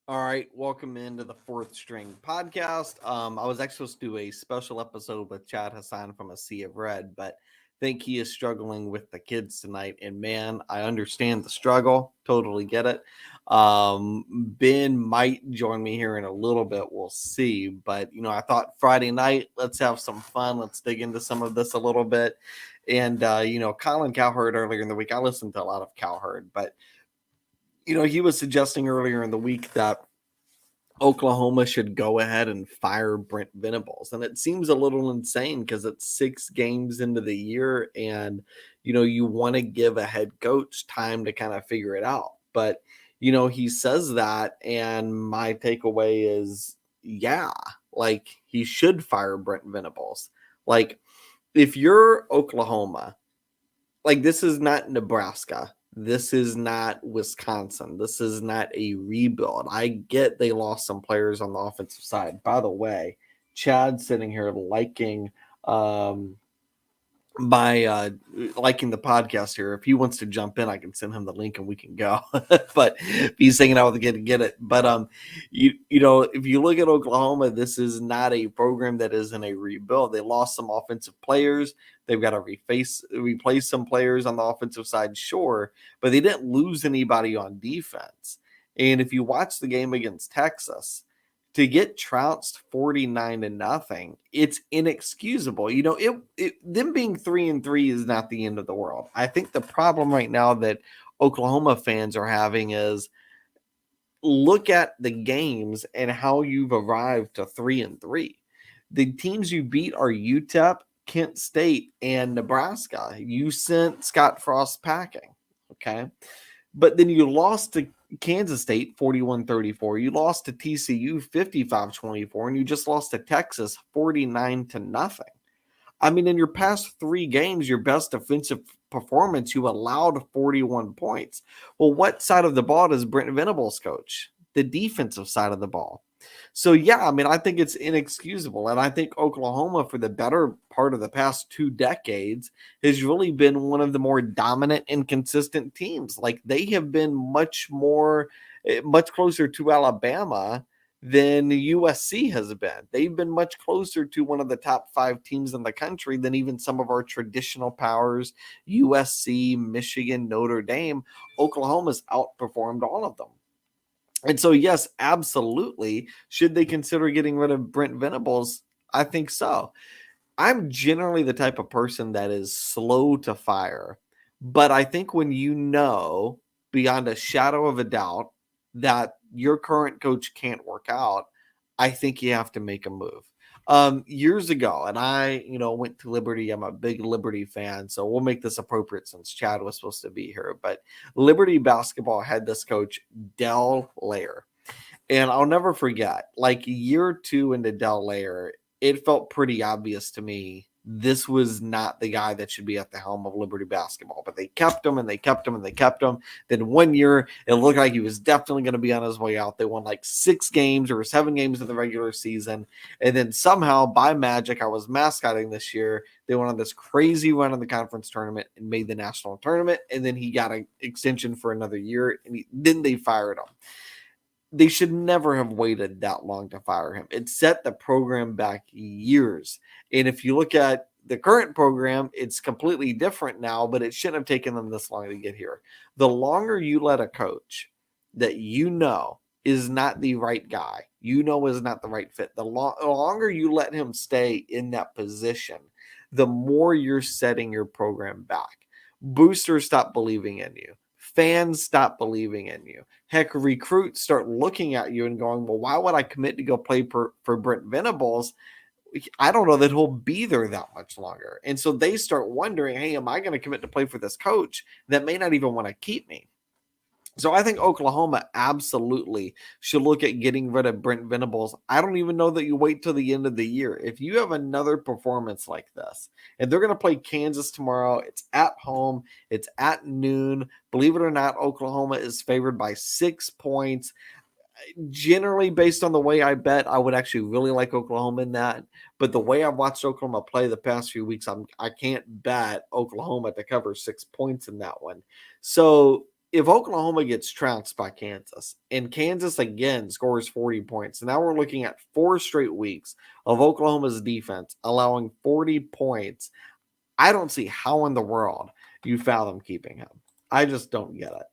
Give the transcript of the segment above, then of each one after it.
All right, welcome into the Fourth String Podcast. I was actually supposed to do a special episode with Chad Hassan from A Sea of Red, but I think he is struggling with the kids tonight. And man, I understand the struggle, totally get it. Ben might join me here in a little bit, we'll see. But I thought Friday night, let's have some fun. Let's dig into some of this a little bit. And Colin Cowherd earlier in the week, I listened to a lot of Cowherd, but he was suggesting earlier in the week that Oklahoma should go ahead and fire Brent Venables. And it seems a little insane because it's 6 games into the year and, you want to give a head coach time to kind of figure it out. But, he says that. And my takeaway is, yeah, like he should fire Brent Venables. Like, if you're Oklahoma, like this is not Nebraska. This is not Wisconsin. This is not a rebuild. I get they lost some players on the offensive side. By the way, Chad sitting here um by liking the podcast here. If he wants to jump in, I can send him the link and we can go. But if he's hanging out with the kid to get it. But if you look at Oklahoma, this is not a program that is in a rebuild. They lost some offensive players. They've got to replace some players on the offensive side, sure, but they didn't lose anybody on defense. And if you watch the game against Texas, to get trounced 49-0, it's inexcusable. Them being 3-3 is not the end of the world. I think the problem right now that Oklahoma fans are having is look at the games and how you've arrived to 3-3. The teams you beat are UTEP, Kent State, and Nebraska. You sent Scott Frost packing. Okay. But then you lost to Kansas State 41-34. You lost to TCU 55-24, and you just lost to Texas 49-0. I mean, in your past 3 games, your best offensive performance, you allowed 41 points. Well, what side of the ball does Brent Venables coach? The defensive side of the ball. So, yeah, I mean, I think it's inexcusable. And I think Oklahoma, for the better part of the past 2 decades, has really been one of the more dominant and consistent teams. Like, they have been much closer to Alabama than USC has been. They've been much closer to one of the top 5 teams in the country than even some of our traditional powers, USC, Michigan, Notre Dame. Oklahoma's outperformed all of them. And so, yes, absolutely. Should they consider getting rid of Brent Venables? I think so. I'm generally the type of person that is slow to fire, but I think when you know beyond a shadow of a doubt that your current coach can't work out, I think you have to make a move. Years ago, and I, went to Liberty. I'm a big Liberty fan, so we'll make this appropriate since Chad was supposed to be here. But Liberty basketball had this coach, Dell Lair. And I'll never forget, like a year or two into Del Lair, it felt pretty obvious to me this was not the guy that should be at the helm of Liberty basketball. But they kept him and they kept him and they kept him. Then one year, it looked like he was definitely going to be on his way out. They won like 6 games or 7 games in the regular season. And then somehow, by magic, I was mascotting this year. They went on this crazy run in the conference tournament and made the national tournament. And then he got an extension for another year. And then they fired him. They should never have waited that long to fire him. It set the program back years. And if you look at the current program, it's completely different now, but it shouldn't have taken them this long to get here. The longer you let a coach that is not the right guy, is not the right fit, the longer you let him stay in that position, the more you're setting your program back. Boosters stop believing in you. Fans stop believing in you. Heck, recruits start looking at you and going, well, why would I commit to go play for Brent Venables? I don't know that he'll be there that much longer. And so they start wondering, hey, am I going to commit to play for this coach that may not even want to keep me? So I think Oklahoma absolutely should look at getting rid of Brent Venables. I don't even know that you wait till the end of the year. If you have another performance like this, and they're going to play Kansas tomorrow, it's at home, it's at noon. Believe it or not, Oklahoma is favored by 6 points. Generally, based on the way I bet, I would actually really like Oklahoma in that. But the way I've watched Oklahoma play the past few weeks, I can't bet Oklahoma to cover 6 points in that one. So if Oklahoma gets trounced by Kansas and Kansas again scores 40 points, now we're looking at 4 straight weeks of Oklahoma's defense allowing 40 points. I don't see how in the world you fathom keeping him. I just don't get it.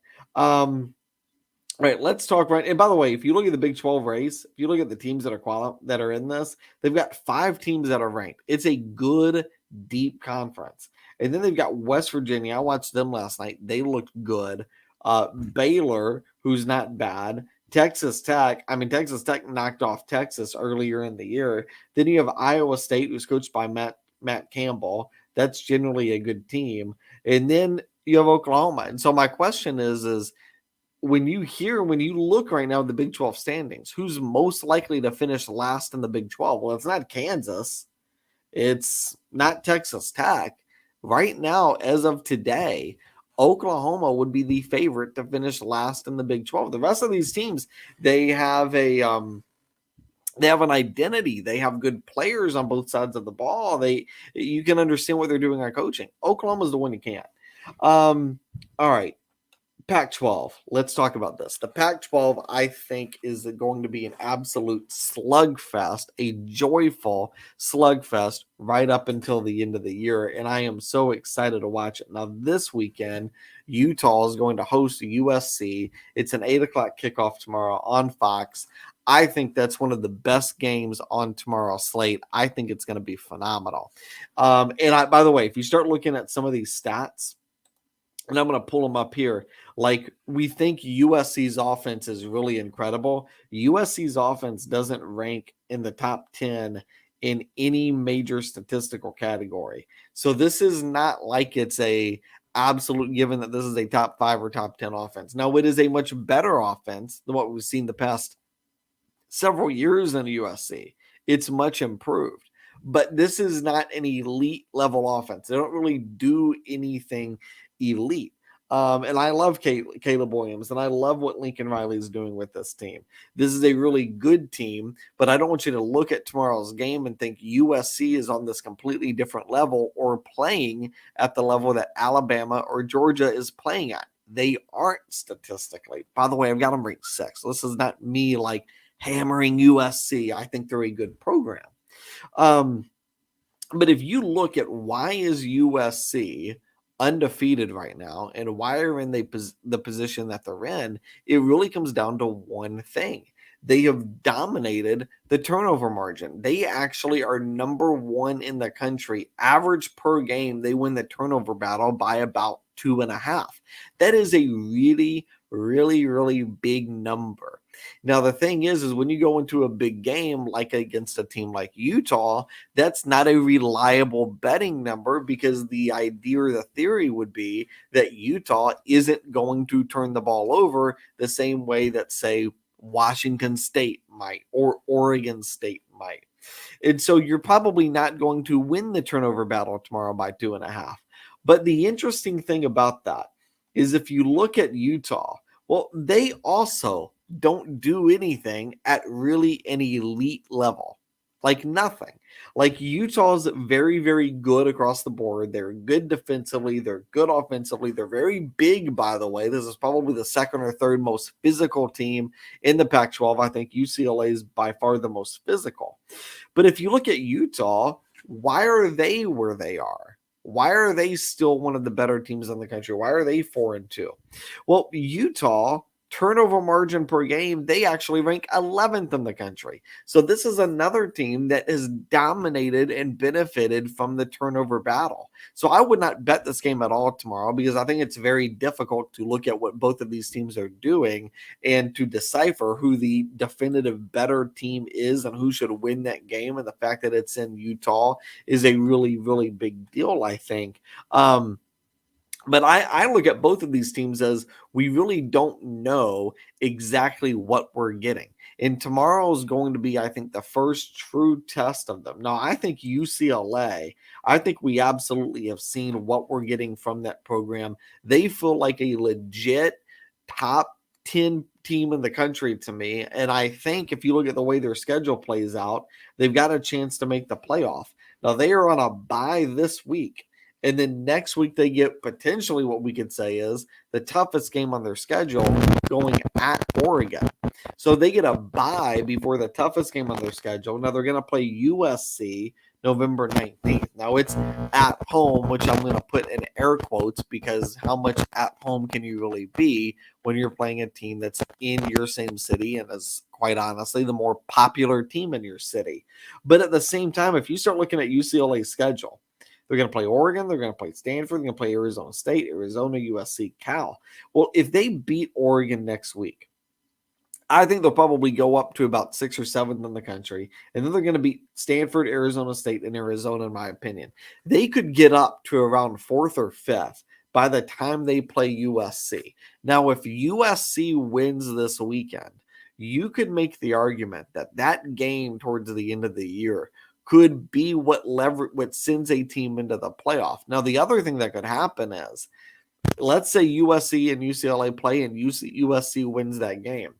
Right, let's talk right. And by the way, if you look at the Big 12 race, if you look at the teams that are in this, they've got 5 teams that are ranked. It's a good, deep conference. And then they've got West Virginia. I watched them last night. They looked good. Baylor, who's not bad. Texas Tech. I mean, Texas Tech knocked off Texas earlier in the year. Then you have Iowa State, who's coached by Matt Campbell. That's generally a good team. And then you have Oklahoma. And so my question is when you look right now at the Big 12 standings, who's most likely to finish last in the Big 12? Well, it's not Kansas. It's not Texas Tech. Right now, as of today, Oklahoma would be the favorite to finish last in the Big 12. The rest of these teams, they have an identity. They have good players on both sides of the ball. You can understand what they're doing on coaching. Oklahoma's the one you can't. All right. Pac-12. Let's talk about this. The Pac-12, I think, is going to be an absolute slugfest, a joyful slugfest right up until the end of the year. And I am so excited to watch it. Now, this weekend, Utah is going to host USC. It's an 8 o'clock kickoff tomorrow on Fox. I think that's one of the best games on tomorrow's slate. I think it's going to be phenomenal. By the way, if you start looking at some of these stats, and I'm going to pull them up here. Like, we think USC's offense is really incredible. USC's offense doesn't rank in the top 10 in any major statistical category. So this is not like it's a absolute given that this is a top 5 or top 10 offense. Now, it is a much better offense than what we've seen the past several years in USC. It's much improved. But this is not an elite level offense. They don't really do anything elite. And I love Caleb Williams, and I love what Lincoln Riley is doing with this team. This is a really good team, but I don't want you to look at tomorrow's game and think USC is on this completely different level or playing at the level that Alabama or Georgia is playing at. They aren't statistically. By the way, I've got them ranked 6. This is not me like hammering USC. I think they're a good program. But if you look at why is USC undefeated right now and why are in the position that they're in, it really comes down to one thing. They have dominated the turnover margin. They actually are number 1 in the country. Average per game, they win the turnover battle by about 2.5. That is a really, really, really big number. Now, the thing is when you go into a big game like against a team like Utah, that's not a reliable betting number because the idea or the theory would be that Utah isn't going to turn the ball over the same way that, say, Washington State might or Oregon State might. And so you're probably not going to win the turnover battle tomorrow by 2.5. But the interesting thing about that is if you look at Utah, well, they also don't do anything at really an elite level. Like nothing. Like Utah's very, very good across the board. They're good defensively. They're good offensively. They're very big, by the way. This is probably the second or third most physical team in the Pac-12. I think UCLA is by far the most physical. But if you look at Utah, why are they where they are? Why are they still one of the better teams in the country? Why are they 4-2? Well, Utah turnover margin per game, they actually rank 11th in the country. So this is another team that has dominated and benefited from the turnover battle. So I would not bet this game at all tomorrow because I think it's very difficult to look at what both of these teams are doing and to decipher who the definitive better team is and who should win that game. And the fact that it's in Utah is a really, really big deal, I think. But I look at both of these teams as we really don't know exactly what we're getting. And tomorrow is going to be, I think, the first true test of them. Now, I think UCLA, I think we absolutely have seen what we're getting from that program. They feel like a legit top 10 team in the country to me. And I think if you look at the way their schedule plays out, they've got a chance to make the playoff. Now, they are on a bye this week. And then next week, they get potentially what we could say is the toughest game on their schedule going at Oregon. So they get a bye before the toughest game on their schedule. Now they're going to play USC November 19th. Now it's at home, which I'm going to put in air quotes because how much at home can you really be when you're playing a team that's in your same city and is quite honestly the more popular team in your city. But at the same time, if you start looking at UCLA's schedule, they're going to play Oregon. They're going to play Stanford. They're going to play Arizona State, Arizona, USC, Cal. Well, if they beat Oregon next week, I think they'll probably go up to about 6th or 7th in the country. And then they're going to beat Stanford, Arizona State, and Arizona, in my opinion. They could get up to around 4th or 5th by the time they play USC. Now, if USC wins this weekend, you could make the argument that that game towards the end of the year could be what sends a team into the playoff. Now, the other thing that could happen is, let's say USC and UCLA play and USC wins that game.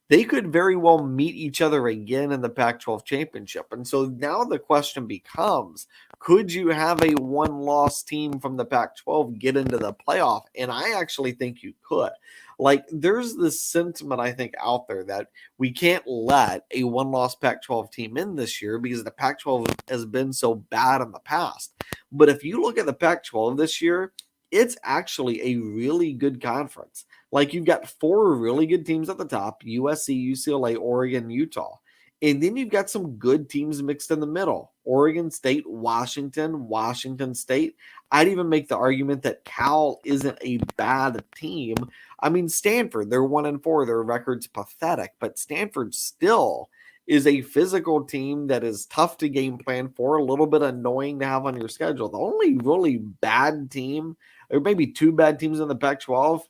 They could very well meet each other again in the Pac-12 championship. And so now the question becomes, could you have a one-loss team from the Pac-12 get into the playoff? And I actually think you could. Like, there's this sentiment, I think, out there that we can't let a one-loss Pac-12 team in this year because the Pac-12 has been so bad in the past. But if you look at the Pac-12 this year, it's actually a really good conference. Like, you've got 4 really good teams at the top: USC, UCLA, Oregon, Utah. And then you've got some good teams mixed in the middle: Oregon State, Washington State. I'd even make the argument that Cal isn't a bad team. I mean, Stanford, they're 1-4. Their record's pathetic, but Stanford still is a physical team that is tough to game plan for, a little bit annoying to have on your schedule. The only really bad team, or maybe 2 bad teams in the Pac-12,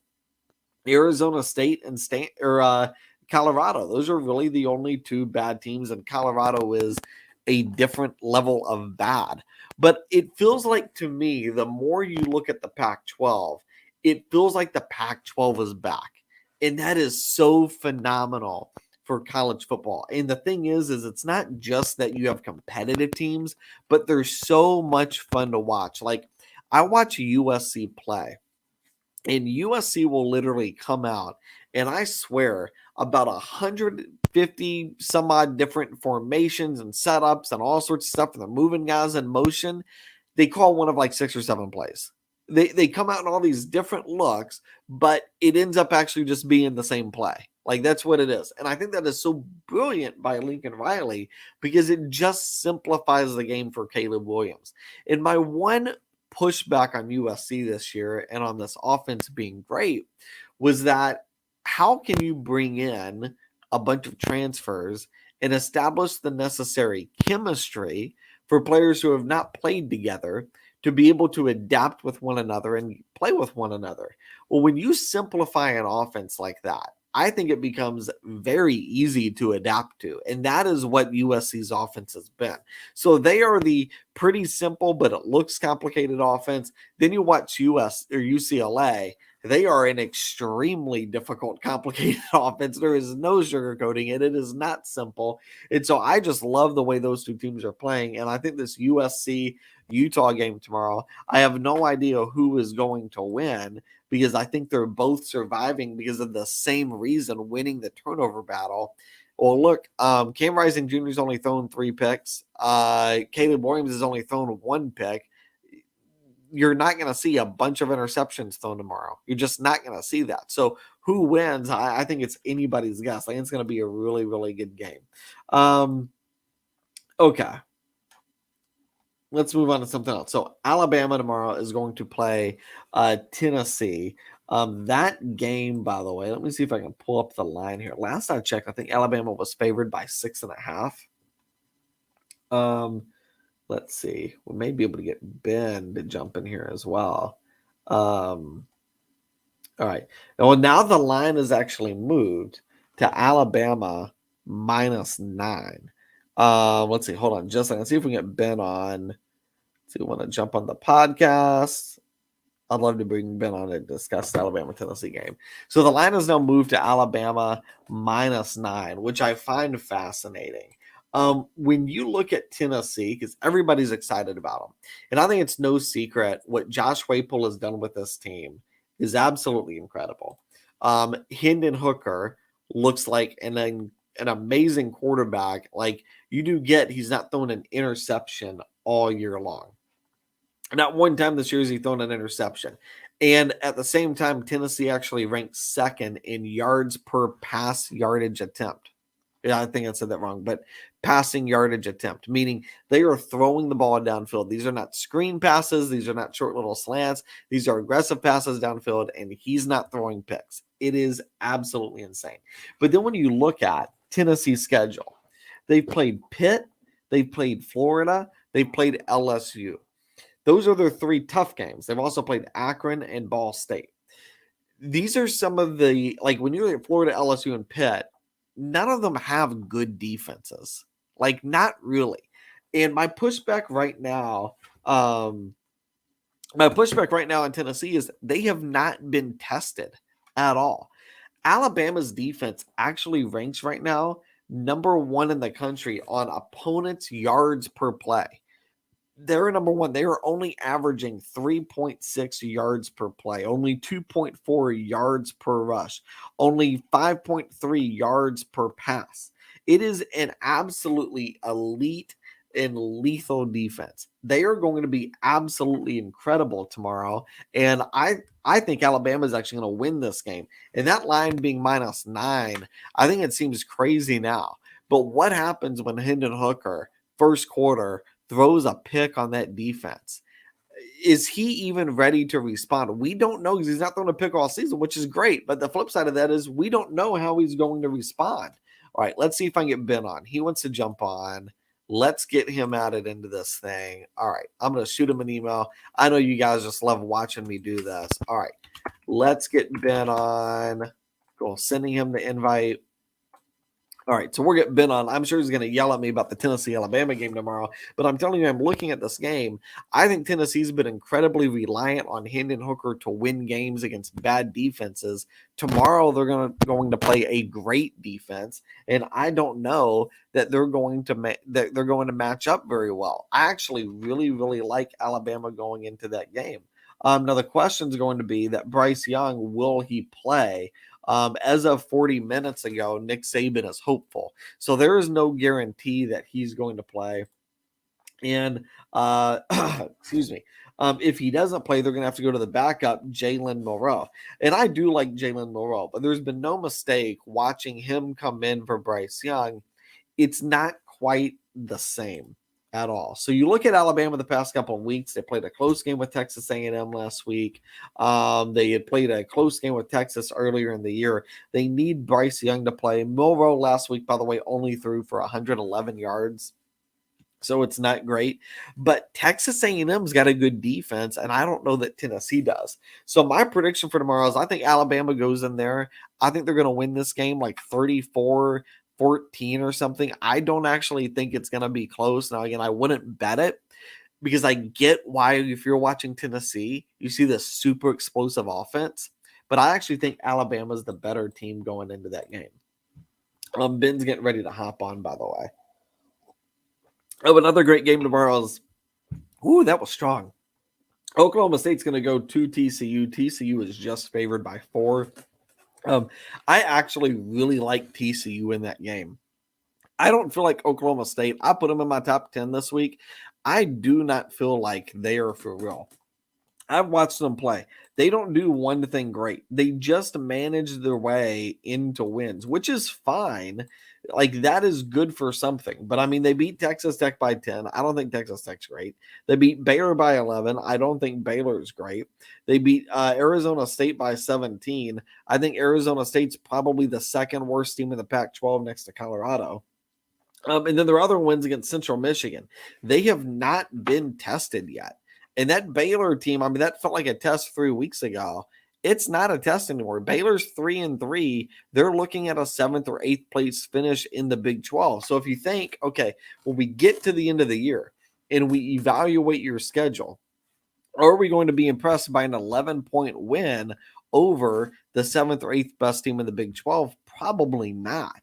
Arizona State and Colorado. Those are really the only 2 bad teams, and Colorado is a different level of bad. But it feels like, to me, the more you look at the Pac-12, it feels like the Pac-12 is back. And that is so phenomenal for college football. And the thing is it's not just that you have competitive teams, but they're so much fun to watch. Like, I watch USC play, and USC will literally come out, and I swear about 150 some odd different formations and setups and all sorts of stuff, and they're moving guys in motion. They call one of like 6 or 7 plays. They come out in all these different looks, but it ends up actually just being the same play. Like, that's what it is. And I think that is so brilliant by Lincoln Riley because it just simplifies the game for Caleb Williams. And my one pushback on USC this year and on this offense being great was that how can you bring in a bunch of transfers and establish the necessary chemistry for players who have not played together to be able to adapt with one another and play with one another? Well, when you simplify an offense like that, I think it becomes very easy to adapt to. And that is what USC's offense has been. So they are the pretty simple, but it looks complicated offense. Then you watch UCLA. They are an extremely difficult, complicated offense. There is no sugarcoating it. It is not simple. And so I just love the way those 2 teams are playing. And I think this USC Utah game tomorrow, I have no idea who is going to win because I think they're both surviving because of the same reason, winning the turnover battle. Well, look, Cam Rising Jr. has only thrown 3 picks. Caleb Williams has only thrown 1 pick. You're not going to see a bunch of interceptions thrown tomorrow. You're just not going to see that. So who wins? I think it's anybody's guess. I think it's going to be a really, really good game. Okay. Let's move on to something else. So Alabama tomorrow is going to play Tennessee. That game, by the way, let me see if I can pull up the line here. Last I checked, I think Alabama was favored by 6.5. Let's see. We may be able to get Ben to jump in here as well. All right. Now the line is actually moved to Alabama -9. Let's see. Hold on just a second. Let's see if we can get Ben on. So you want to jump on the podcast? I'd love to bring Ben on and discuss the Alabama-Tennessee game. So the line is now moved to Alabama -9, which I find fascinating. When you look at Tennessee, because everybody's excited about them, and I think it's no secret what Josh Heupel has done with this team is absolutely incredible. Hendon Hooker looks like an amazing quarterback. Like you do get, he's not throwing an interception all year long. Not one time this year has he thrown an interception. And at the same time, Tennessee actually ranks second in yards per pass yardage attempt. Yeah, I think I said that wrong, but passing yardage attempt, meaning they are throwing the ball downfield. These are not screen passes. These are not short little slants. These are aggressive passes downfield, and he's not throwing picks. It is absolutely insane. But then when you look at Tennessee's schedule, they've played Pitt, they've played Florida, they've played LSU. Those are their three tough games. They've also played Akron and Ball State. These are some of the, like when you look at Florida, LSU, and Pitt, none of them have good defenses. Like, not really. And my pushback right now in Tennessee is they have not been tested at all. Alabama's defense actually ranks right now number one in the country on opponents' yards per play. They're number one. They are only averaging 3.6 yards per play, only 2.4 yards per rush, only 5.3 yards per pass. It is an absolutely elite and lethal defense. They are going to be absolutely incredible tomorrow. And I think Alabama is actually going to win this game. And that line being -9, I think it seems crazy now. But what happens when Hendon Hooker, first quarter, throws a pick on that defense? Is he even ready to respond? We don't know because he's not throwing a pick all season, which is great. But the flip side of that is we don't know how he's going to respond. All right, let's see if I can get Ben on. He wants to jump on. Let's get him added into this thing. All right, I'm going to shoot him an email. I know you guys just love watching me do this. All right, let's get Ben on. Go sending him the invite. All right, so we're getting Ben on. I'm sure he's going to yell at me about the Tennessee-Alabama game tomorrow, but I'm telling you, I'm looking at this game. I think Tennessee's been incredibly reliant on Hendon Hooker to win games against bad defenses. Tomorrow, they're going to play a great defense, and I don't know that they're going to match up very well. I actually really, really like Alabama going into that game. Now, the question is going to be that Bryce Young, will he play? As of 40 minutes ago, Nick Saban is hopeful. So there is no guarantee that he's going to play. And excuse me. If he doesn't play, they're going to have to go to the backup, Jalen Milroe. And I do like Jalen Milroe, but there's been no mistake watching him come in for Bryce Young. It's not quite the same at all. So you look at Alabama the past couple of weeks. They played a close game with Texas A&M last week. They had played a close game with Texas earlier in the year. They need Bryce Young to play. Milroe last week, by the way, only threw for 111 yards. So it's not great. But Texas A&M's got a good defense, and I don't know that Tennessee does. So my prediction for tomorrow is I think Alabama goes in there. I think they're going to win this game like 34-14 or something. I don't actually think it's going to be close. Now, again, I wouldn't bet it because I get why if you're watching Tennessee, you see this super explosive offense. But I actually think Alabama's the better team going into that game. Ben's getting ready to hop on, by the way. Oh, another great game tomorrow is, that was strong. Oklahoma State's going to go to TCU. TCU is just favored by 4. I actually really like TCU in that game. I don't feel like Oklahoma State, I put them in my top 10 this week. I do not feel like they are for real. I've watched them play. They don't do one thing great. They just manage their way into wins, which is fine. Like, that is good for something. But, I mean, they beat Texas Tech by 10. I don't think Texas Tech's great. They beat Baylor by 11. I don't think Baylor's great. They beat Arizona State by 17. I think Arizona State's probably the second worst team in the Pac-12 next to Colorado. And then there are other wins against Central Michigan. They have not been tested yet. And that Baylor team, I mean, that felt like a test 3 weeks ago. It's not a test anymore. Baylor's 3-3. They're looking at a 7th or 8th place finish in the Big 12. So if you think, okay, when we get to the end of the year and we evaluate your schedule, are we going to be impressed by an 11-point win over the 7th or 8th best team in the Big 12? Probably not.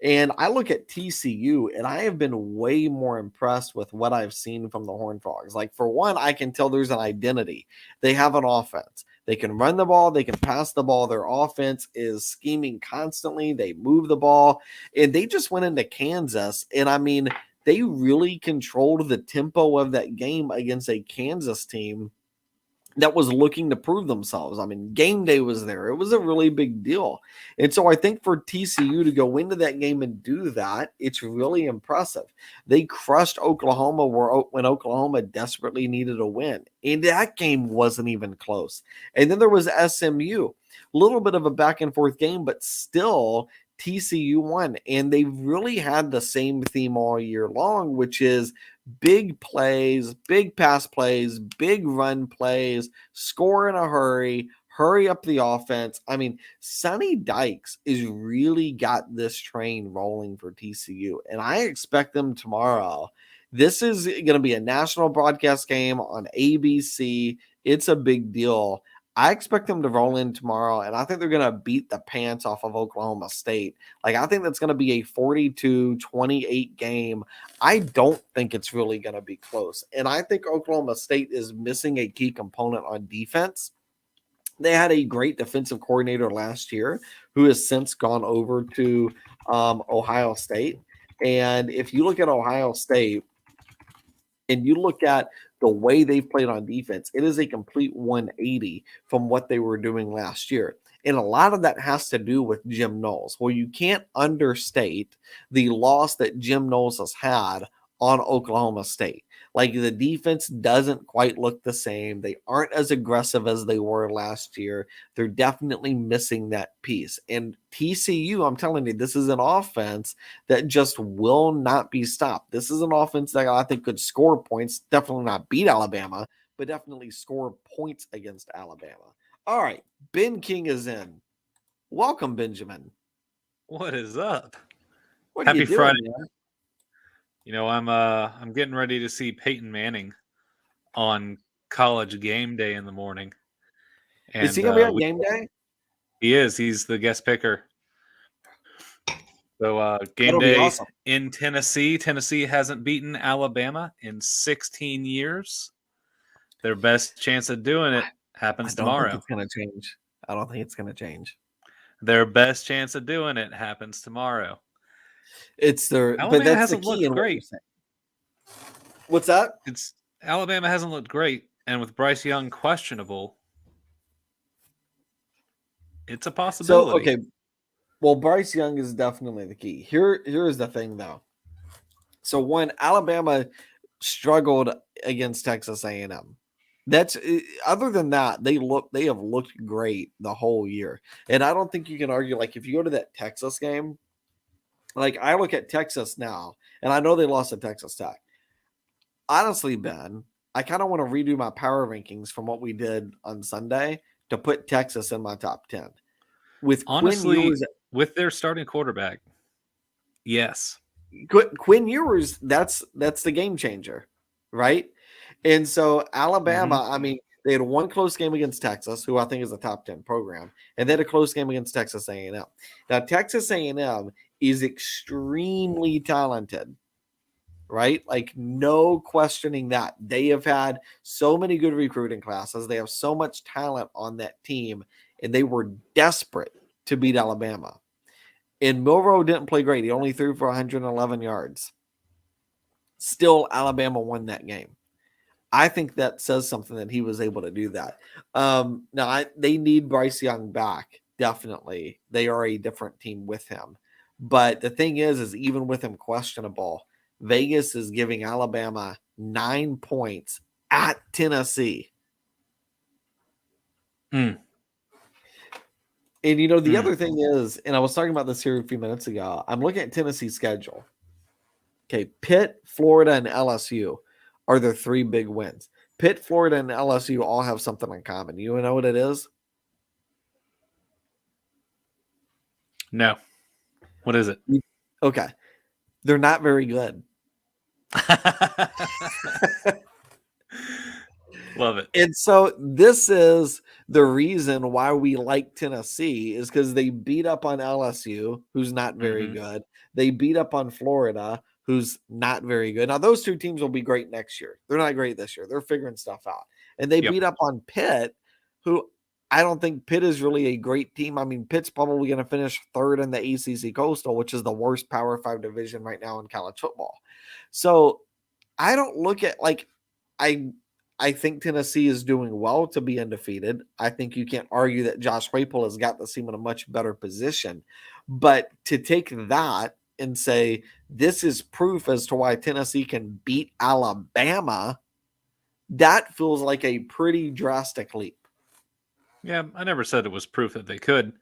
And I look at TCU, and I have been way more impressed with what I've seen from the Horned Frogs. Like, for one, I can tell there's an identity. They have an offense. They can run the ball, they can pass the ball. Their offense is scheming constantly. They move the ball, and they just went into Kansas. And I mean, they really controlled the tempo of that game against a Kansas team that was looking to prove themselves. I mean, game day was there. It was a really big deal. And so I think for TCU to go into that game and do that, it's really impressive. They crushed Oklahoma when Oklahoma desperately needed a win. And that game wasn't even close. And then there was SMU. A little bit of a back and forth game, but still TCU won. And they really had the same theme all year long, which is big plays, big pass plays, big run plays, score in a hurry up the offense. I mean, Sonny Dykes is really got this train rolling for TCU, and I expect them tomorrow. This is going to be a national broadcast game on ABC. It's a big deal. I expect them to roll in tomorrow, and I think they're going to beat the pants off of Oklahoma State. Like, I think that's going to be a 42-28 game. I don't think it's really going to be close. And I think Oklahoma State is missing a key component on defense. They had a great defensive coordinator last year who has since gone over to Ohio State. And if you look at Ohio State, and you look at the way they've played on defense, it is a complete 180 from what they were doing last year. And a lot of that has to do with Jim Knowles. Well, you can't understate the loss that Jim Knowles has had on Oklahoma State. Like, the defense doesn't quite look the same. They aren't as aggressive as they were last year. They're definitely missing that piece. And TCU, I'm telling you, this is an offense that just will not be stopped. This is an offense that I think could score points, definitely not beat Alabama, but definitely score points against Alabama. All right, Ben King is in. Welcome, Benjamin. What is up? What are Happy you doing, Friday. man? You know, I'm getting ready to see Peyton Manning on College Game Day in the morning. And Is he going to be on game day? He is. He's the guest picker. So game That'll day be awesome. in Tennessee. Tennessee hasn't beaten Alabama in 16 years. Their best chance of doing it happens tomorrow. I don't think it's going to change. Their best chance of doing it happens tomorrow. It's their, Alabama but that's hasn't the key looked in what great. you're saying. What's that? Alabama hasn't looked great, and with Bryce Young questionable, it's a possibility. So, okay. Well, Bryce Young is definitely the key. Here is the thing, though. So, when Alabama struggled against Texas A&M, that's other than that, they have looked great the whole year. And I don't think you can argue, like, if you go to that Texas game, like, I look at Texas now, and I know they lost to Texas Tech. Honestly, Ben, I kind of want to redo my power rankings from what we did on Sunday to put Texas in my top 10. Honestly, with their starting quarterback, yes. Quinn Ewers, that's the game changer, right? And so Alabama, I mean, they had one close game against Texas, who I think is a top 10 program, and they had a close game against Texas A&M. Now, Texas A&M is extremely talented, right? Like, no questioning that. They have had so many good recruiting classes. They have so much talent on that team, and they were desperate to beat Alabama. And Milroe didn't play great. He only threw for 111 yards. Still, Alabama won that game. I think that says something that he was able to do that. Now, they need Bryce Young back, definitely. They are a different team with him. But the thing is even with him questionable, Vegas is giving Alabama 9 points at Tennessee. And, you know, the other thing is, and I was talking about this here a few minutes ago, I'm looking at Tennessee's schedule. Okay, Pitt, Florida, and LSU are their 3 big wins. Pitt, Florida, and LSU all have something in common. You know what it is? No. What is it? Okay. They're not very good. Love it. And so this is the reason why we like Tennessee is because they beat up on LSU, who's not very Mhm. good. They beat up on Florida, who's not very good. Now, those two teams will be great next year. They're not great this year. They're figuring stuff out. And they Yep. beat up on Pitt, who I don't think Pitt is really a great team. I mean, Pitt's probably going to finish third in the ACC Coastal, which is the worst Power 5 division right now in college football. So I don't look at I I think Tennessee is doing well to be undefeated. I think you can't argue that Josh Heupel has got the team in a much better position. But to take that and say this is proof as to why Tennessee can beat Alabama, that feels like a pretty drastic leap. Yeah, I never said it was proof that they could,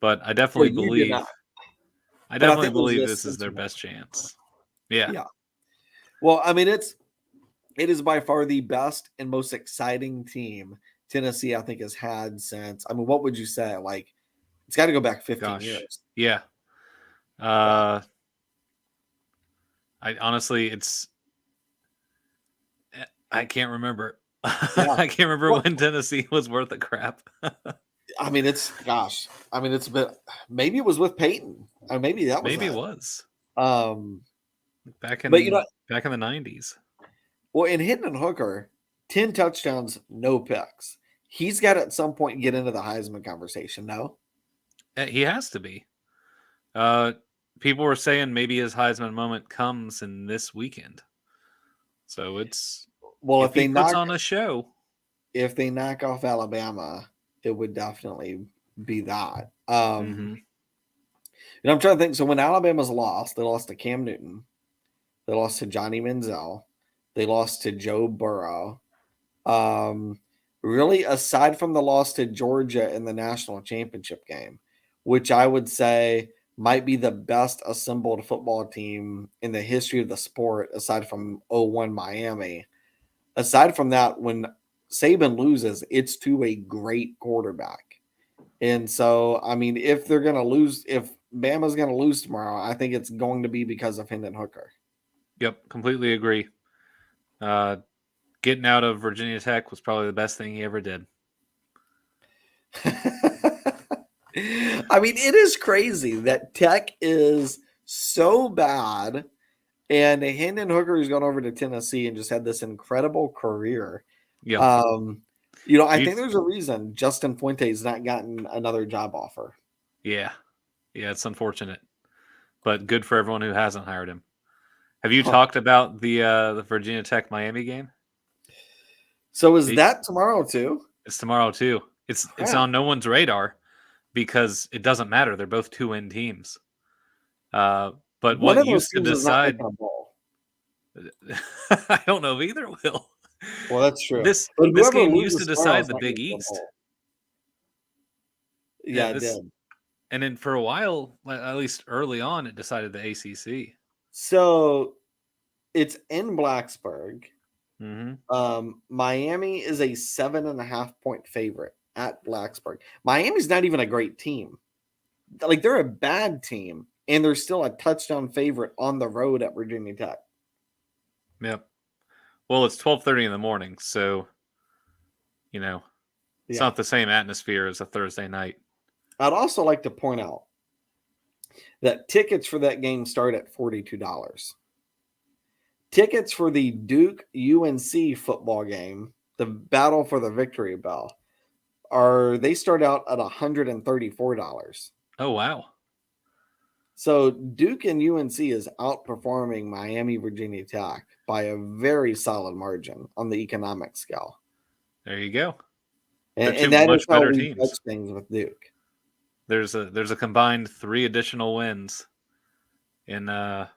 but Well, you did not, I but I definitely think there's believe this this is their sentiment. best chance. Yeah. Yeah. Well, I mean, it is by far the best and most exciting team Tennessee, I think, has had since. I mean, what would you say? Like, it's got to go back 15 Gosh. years. Yeah. Yeah. I honestly, I can't remember. Yeah. I can't remember Well, when Tennessee was worth a crap. I mean, it's been, maybe it was with Peyton. Or maybe that was Maybe it that. was Um, back but you in know, back in the 90s. well, in Hendon Hooker, 10 touchdowns, no picks. He's got to at some point get into the Heisman conversation, no? He has to be. Uh, People were saying maybe his Heisman moment comes in this weekend. So it's Well, if he puts on a show. if they knock off Alabama, it would definitely be that. Mm-hmm. I'm trying to think. So when Alabama's lost, they lost to Cam Newton, they lost to Johnny Manziel, they lost to Joe Burrow. Really, aside from the loss to Georgia in the national championship game, which I would say might be the best assembled football team in the history of the sport, aside from '01 Miami. Aside from that, when Saban loses, it's to a great quarterback. And so, I mean, if they're going to lose, if Bama's going to lose tomorrow, I think it's going to be because of Hendon Hooker. Yep, completely agree. Getting out of Virginia Tech was probably the best thing he ever did. I mean, it is crazy that Tech is so bad, and Hendon Hooker has gone over to Tennessee and just had this incredible career. Yep. I think there's a reason Justin Fuente's not gotten another job offer. Yeah, it's unfortunate, but good for everyone who hasn't hired him. Have you talked about the Virginia Tech Miami game? So is that tomorrow too? It's tomorrow too. It's on no one's radar because it doesn't matter. They're both 2-win teams. But one what of those used to teams is not decide, making a bowl. I don't know if either will. Well, that's true. This But this whoever game used to loses tomorrow decide is the not Big making a East. bowl. Yeah, it did. And then for a while, at least early on, it decided the ACC. So it's in Blacksburg. Mm-hmm. Miami is a 7.5-point favorite at Blacksburg. Miami's not even a great team. Like, they're a bad team, and they're still a touchdown favorite on the road at Virginia Tech. Yep. Well, it's 12:30 in the morning, so it's not the same atmosphere as a Thursday night. I'd also like to point out that tickets for that game start at $42. Tickets for the Duke UNC football game, the battle for the victory bell, they start out at $134. Oh, wow. So Duke and UNC is outperforming Miami, Virginia Tech by a very solid margin on the economic scale. There you go. And that is how better we teams. judge things with Duke. There's a combined 3 additional wins in 5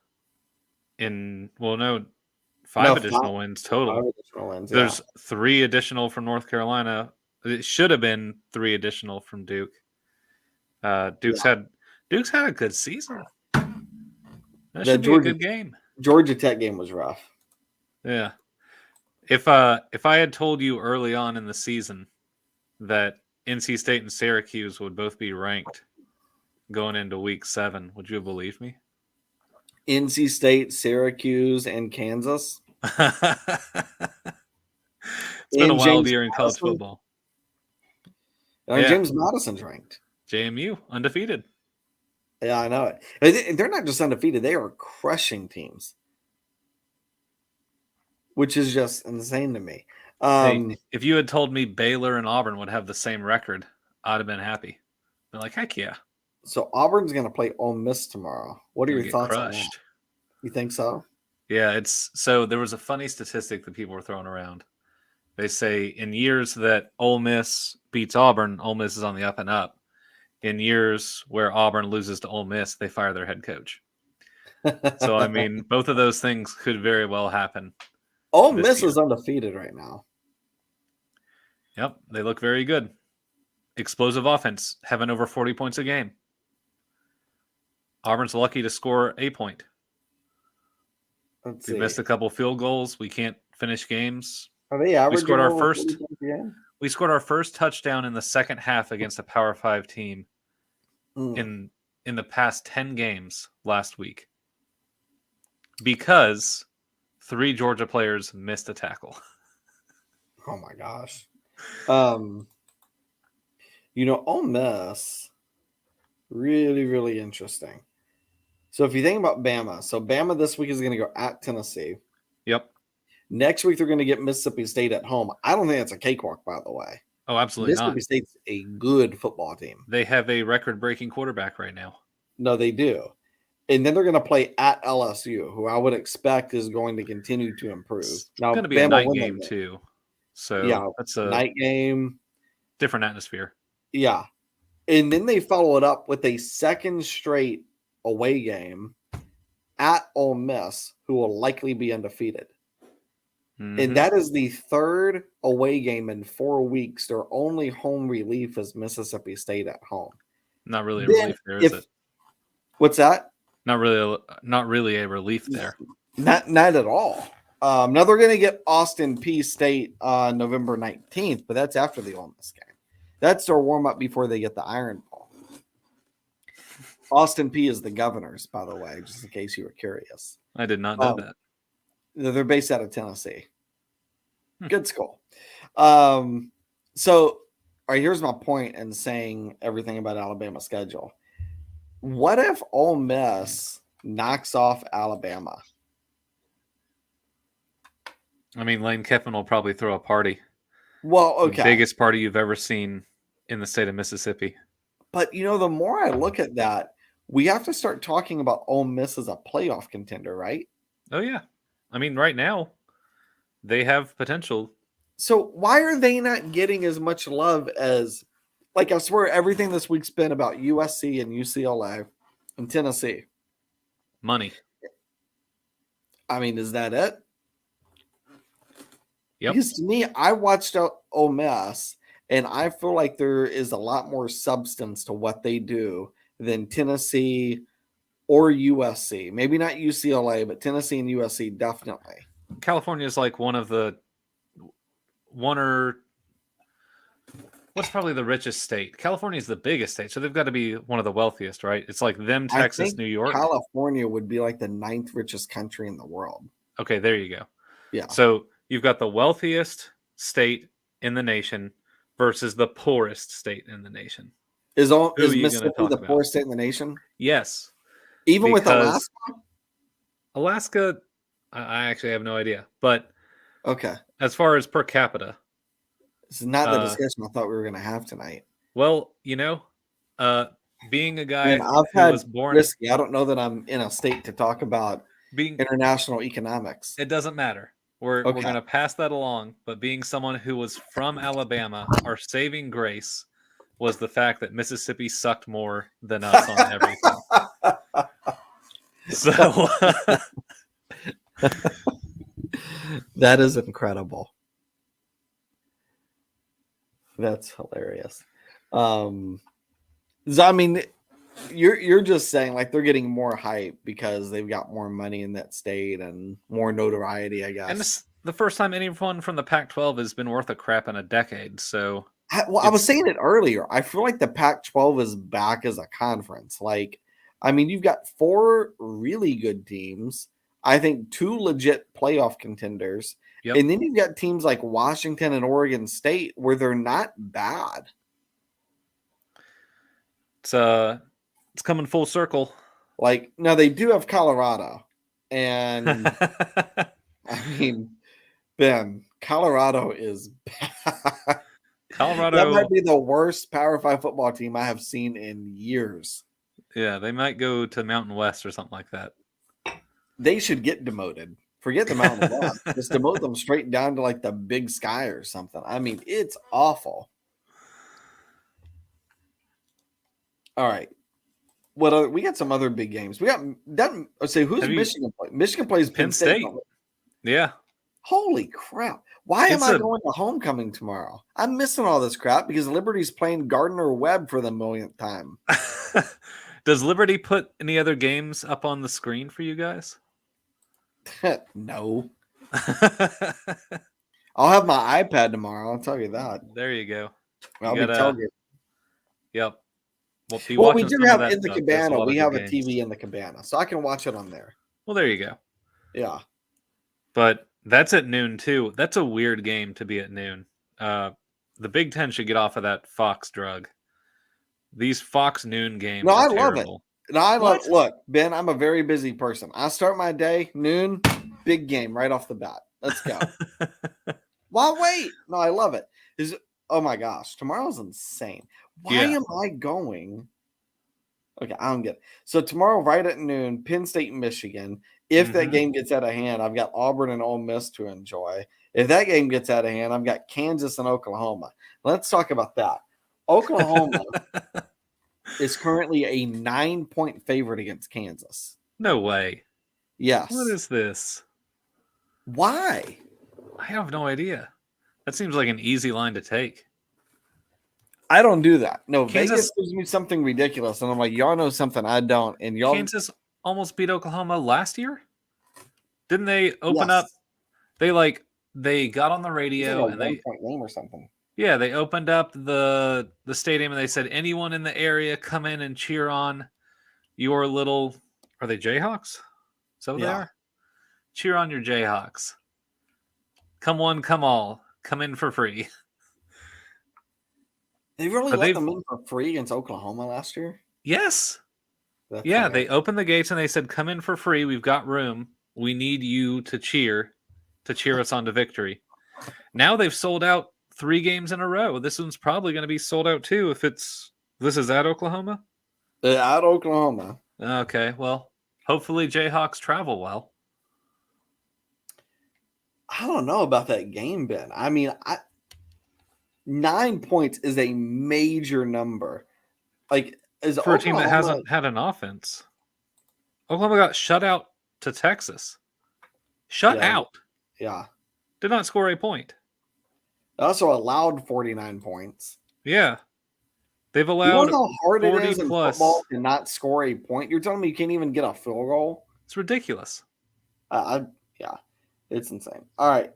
additional wins total. 5 additional wins, There's 3 additional from North Carolina. It should have been 3 additional from Duke. Duke's had a good season. That should be a good game. Georgia Tech game was rough. Yeah. If I had told you early on in the season that NC State and Syracuse would both be ranked going into week 7, would you have believed me? NC State, Syracuse, and Kansas. It's been a And wild James year in college Madison. football. And Yeah. James Madison's ranked. JMU undefeated. Yeah, I know it. They're not just undefeated; they are crushing teams, which is just insane to me. Hey, if you had told me Baylor and Auburn would have the same record, I'd have been happy. Been like, heck yeah, So Auburn's going to play Ole Miss tomorrow. What are gonna your get thoughts on that? crushed. You think so? Yeah, so there was a funny statistic that people were throwing around. They say in years that Ole Miss beats Auburn, Ole Miss is on the up and up. In years where Auburn loses to Ole Miss, they fire their head coach. So I mean, both of those things could very well happen. Ole this Miss year. is undefeated right now. Yep, they look very good. Explosive offense, having over 40 points a game. Auburn's lucky to score a point. Let's We see. missed a couple field goals. We can't finish games. Are they averaging scored our over first- 40 points a game? We scored our first touchdown in the second half against a Power 5 team Mm. in the past 10 games last week because 3 Georgia players missed a tackle. Oh my gosh. Ole Miss, really, really interesting. So if you think about Bama, so Bama this week is going to go at Tennessee. Yep. Next week they're going to get Mississippi State at home. I don't think that's a cakewalk, by the way. Oh, absolutely Mississippi not. State's a good football team. They have a record-breaking quarterback right now. No, they do. And then they're going to play at LSU, who I would expect is going to continue to improve. It's Now, going to be Bama a night won that game too. So Yeah, that's a night game. different atmosphere. Yeah. And then they follow it up with a second straight away game at Ole Miss, who will likely be undefeated. Mhm. And that is the third away game in 4 weeks. Their only home relief is Mississippi State at home. Not really a Then relief there, is it? What's that? Not really a relief there. Not at all. Now they're going to get Austin P State on November 19th, but that's after the Ole Miss game. That's their warm up before they get the Iron Bowl. Austin P is the Governors, by the way, just in case you were curious. I did not know that. They're based out of Tennessee. Good school. So, all right, here's my point in saying everything about Alabama's schedule. What if Ole Miss knocks off Alabama? I mean, Lane Kiffin will probably throw a party. Well, The okay. biggest party you've ever seen in the state of Mississippi. But, the more I look at that, we have to start talking about Ole Miss as a playoff contender, right? Oh, yeah. I mean, right now, they have potential. So why are they not getting as much love as, I swear everything this week's been about USC and UCLA and Tennessee. Money. I mean, is that it? Yep. Because to me, I watched Ole Miss, and I feel like there is a lot more substance to what they do than Tennessee or USC. Maybe not UCLA, but Tennessee and USC definitely. California is like what's probably the richest state? California is the biggest state, so they've got to be one of the wealthiest, right? It's like them, Texas, I think New York. California would be like the 9th richest country in the world. Okay, there you go. Yeah. So you've got the wealthiest state in the nation versus the poorest state in the nation. Is Who are you gonna Mississippi talk the about? poorest state in the nation? Yes. Even with Because Alaska? Alaska, I actually have no idea. But Okay. as far as per capita, This is not the discussion I thought we were going to have tonight. well, being a guy Man, I've who had was born risky. I don't know that I'm in a state to talk about being international economics. it doesn't matter. We're Okay. going to pass that along, but being someone who was from Alabama, our saving grace was the fact that Mississippi sucked more than us on everything. So That is incredible. That's hilarious. So I mean, you're just saying they're getting more hype because they've got more money in that state and more notoriety, I guess. and this is the first time anyone from the Pac-12 has been worth a crap in a decade. So I was saying it earlier. I feel like the Pac-12 is back as a conference. You've got 4 really good teams. I think 2 legit playoff contenders, Yep. And then you've got teams like Washington and Oregon State where they're not bad. It's coming full circle. Like, now they do have Colorado. And I mean, Ben, Colorado is bad. Colorado. That might be the worst Power 5 football team I have seen in years. Yeah, they might go to Mountain West or something like that. They should get demoted. Forget the Mountain West. Just demote them straight down to like the Big Sky or something. I mean, it's awful. All right. What other? We got some other big games. We got that. Let's say who's Michigan play? Michigan plays Penn State. Yeah. Holy crap! Why am I going to homecoming tomorrow? I'm missing all this crap because Liberty's playing Gardner Webb for the millionth time. Does Liberty put any other games up on the screen for you guys? No. I'll have my iPad tomorrow. I'll tell you that. There you go. I'll be tailgating. Yep. Well, we do have in the cabana. We have a TV in the cabana, so I can watch it on there. Well, there you go. Yeah. But that's at noon too. That's a weird game to be at noon. The Big Ten should get off of that Fox drug. These Fox noon games. No, I love it. No, look, Ben, I'm a very busy person. I start my day noon, big game right off the bat. Let's go. Why wait? No, I love it. Oh my gosh, tomorrow's insane. Why am I going? Okay, I don't get it. So tomorrow, right at noon, Penn State, Michigan. If that game gets out of hand, I've got Auburn and Ole Miss to enjoy. If that game gets out of hand, I've got Kansas and Oklahoma. Let's talk about that. Oklahoma is currently a 9-point favorite against Kansas. No way. Yes. What is this? Why? I have no idea. That seems like an easy line to take. I don't do that. No, Vegas gives me something ridiculous, and I'm like, y'all know something I don't, and y'all. Kansas almost beat Oklahoma last year. Didn't they open up? They got on the radio and they 1-point game or something. Yeah, they opened up the stadium and they said, anyone in the area, come in and cheer on your little. Are they Jayhawks? So they are. Cheer on your Jayhawks. Come one, come all. Come in for free. They really let them in for free against Oklahoma last year? Yes. They opened the gates and they said, come in for free. We've got room. We need you to cheer us on to victory. Now they've sold out 3 games in a row. This one's probably going to be sold out too this is at Oklahoma? At Oklahoma. Okay, well, hopefully Jayhawks travel well. I don't know about that game, Ben. I mean, 9 points is a major number. Like, for a team that hasn't had an offense. Oklahoma got shut out to Texas. Shut out. Yeah. Did not score a point. They also allowed 49 points. Yeah. They've allowed. You know how hard it is in football to not score a point? You're telling me you can't even get a field goal? It's ridiculous. Yeah. It's insane. All right.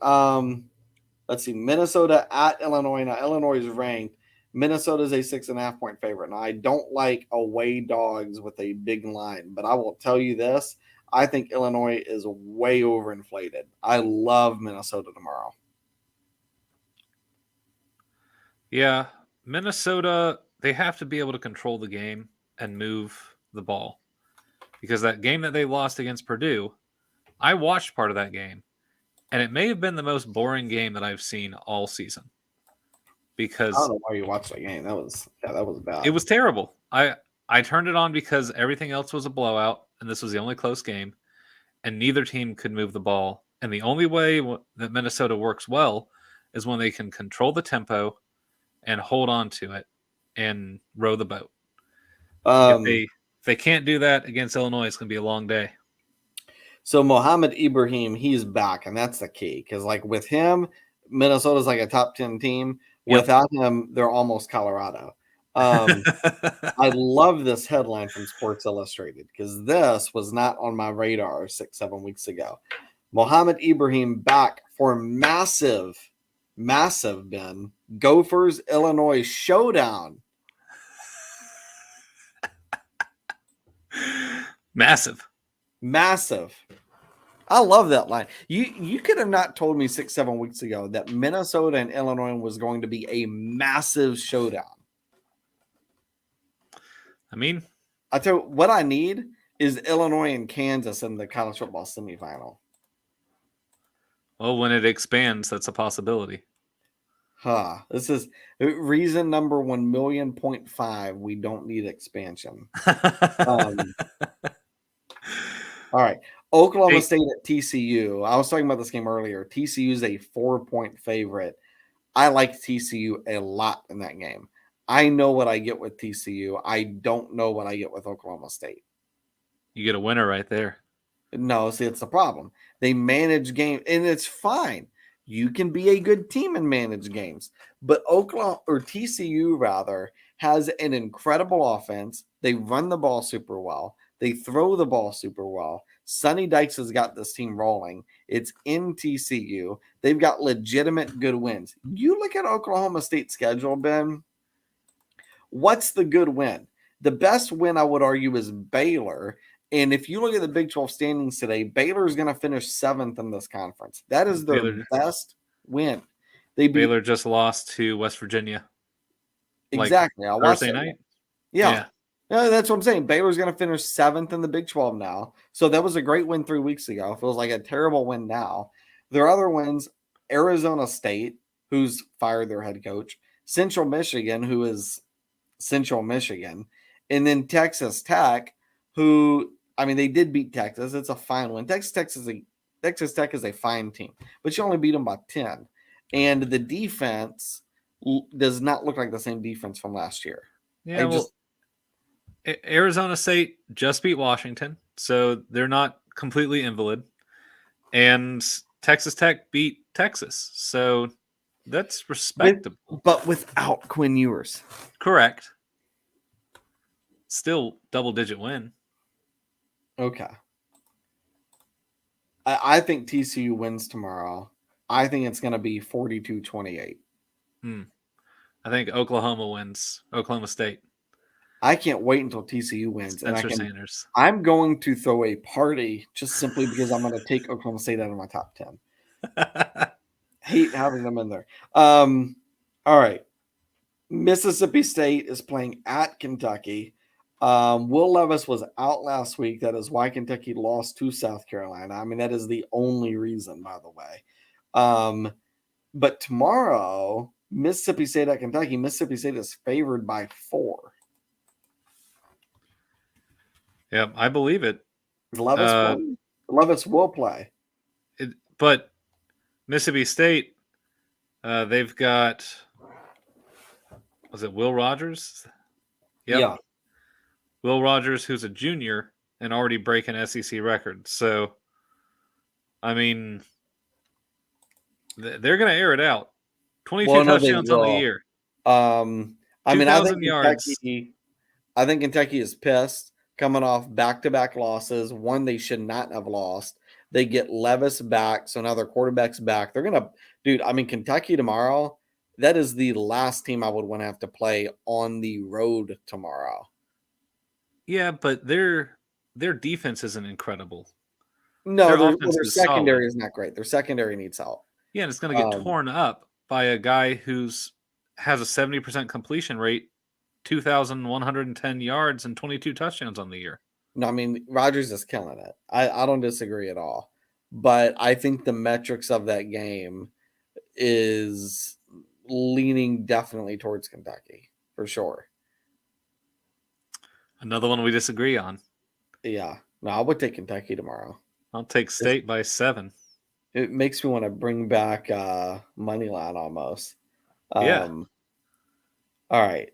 Let's see. Minnesota at Illinois. Now, Illinois is ranked. Minnesota is a 6.5-point favorite. Now, I don't like away dogs with a big line, but I will tell you this. I think Illinois is way overinflated. I love Minnesota tomorrow. Yeah. Minnesota, they have to be able to control the game and move the ball. Because that game that they lost against Purdue, I watched part of that game. And it may have been the most boring game that I've seen all season. Because I don't know why you watched that game. That was bad. It was terrible. I turned it on because everything else was a blowout, and this was the only close game, and neither team could move the ball. And the only way that Minnesota works well is when they can control the tempo and hold on to it and row the boat. If they can't do that against Illinois, it's going to be a long day. So Mohamed Ibrahim, he's back, and that's the key. Because like with him, Minnesota's like a top 10 team. Yep. Without him, they're almost Colorado. I love this headline from Sports Illustrated because this was not on my radar 6-7 weeks ago. Mohamed Ibrahim back for massive, Ben. Gophers, Illinois showdown. Massive. I love that line. You could have not told me 6-7 weeks ago that Minnesota and Illinois was going to be a massive showdown. I mean, I tell you what I need is Illinois and Kansas in the college football semifinal. well, when it expands, that's a possibility. This is reason number 1,000,000.5. We don't need expansion. All right. Oklahoma State at TCU. I was talking about this game earlier. TCU is a 4-point favorite. I like TCU a lot in that game. I know what I get with TCU. I don't know what I get with Oklahoma State. You get a winner right there. No, see, it's the problem. They manage game, and it's fine. You can be a good team and manage games, but Oklahoma or TCU rather has an incredible offense. They run the ball super well. They throw the ball super well. Sonny Dykes has got this team rolling. It's in TCU. They've got legitimate good wins. You look at Oklahoma State's schedule, Ben. What's the good win? The best win, I would argue, is Baylor. And if you look at the Big 12 standings today, Baylor is going to finish 7th in this conference. That is their best win. Baylor just lost to West Virginia. Exactly. Like Thursday night? Yeah. That's what I'm saying. Baylor's going to finish 7th in the Big 12 now. So that was a great win 3 weeks ago. Feels like a terrible win now. Their other wins, Arizona State, who's fired their head coach, Central Michigan, who is Central Michigan, and then Texas Tech, who, I mean, they did beat Texas. It's a fine win. Texas Tech is a fine team, but you only beat them by 10. And the defense does not look like the same defense from last year. Yeah, Arizona State just beat Washington, so they're not completely invalid. And Texas Tech beat Texas, so that's respectable. But without Quinn Ewers. Correct. Still double-digit win. Okay. I think TCU wins tomorrow. I think it's going to be 42-28. I think Oklahoma wins. Oklahoma State. I can't wait until TCU wins. Spencer Sanders. I'm going to throw a party just simply because I'm going to take Oklahoma State out of my top 10. Hate having them in there. All right. Mississippi State is playing at Kentucky. Will Levis was out last week. That is why Kentucky lost to South Carolina. I mean, that is the only reason, by the way. But tomorrow, Mississippi State at Kentucky, Mississippi State is favored by 4. Yeah, I believe it. Levis will play. But Mississippi State, they've got, was it Will Rogers? Yep. Yeah. Will Rogers, who's a junior and already breaking SEC records. So, I mean, they're going to air it out. 22 touchdowns on the year. I mean, I think Kentucky is pissed coming off back-to-back losses. One they should not have lost. They get Levis back, so now their quarterback's back. They're going to – dude, I mean, Kentucky tomorrow, that is the last team I would want to have to play on the road tomorrow. Yeah, but their defense isn't incredible. No, their secondary is not great. Their secondary needs help. Yeah, and it's going to get torn up by a guy has a 70% completion rate, 2,110 yards, and 22 touchdowns on the year. No, I mean, Rodgers is killing it. I don't disagree at all. But I think the metrics of that game is leaning definitely towards Kentucky, for sure. Another one we disagree on. Yeah. No, I would take Kentucky tomorrow. I'll take State by 7. It makes me want to bring back Moneyline almost. Yeah. All right.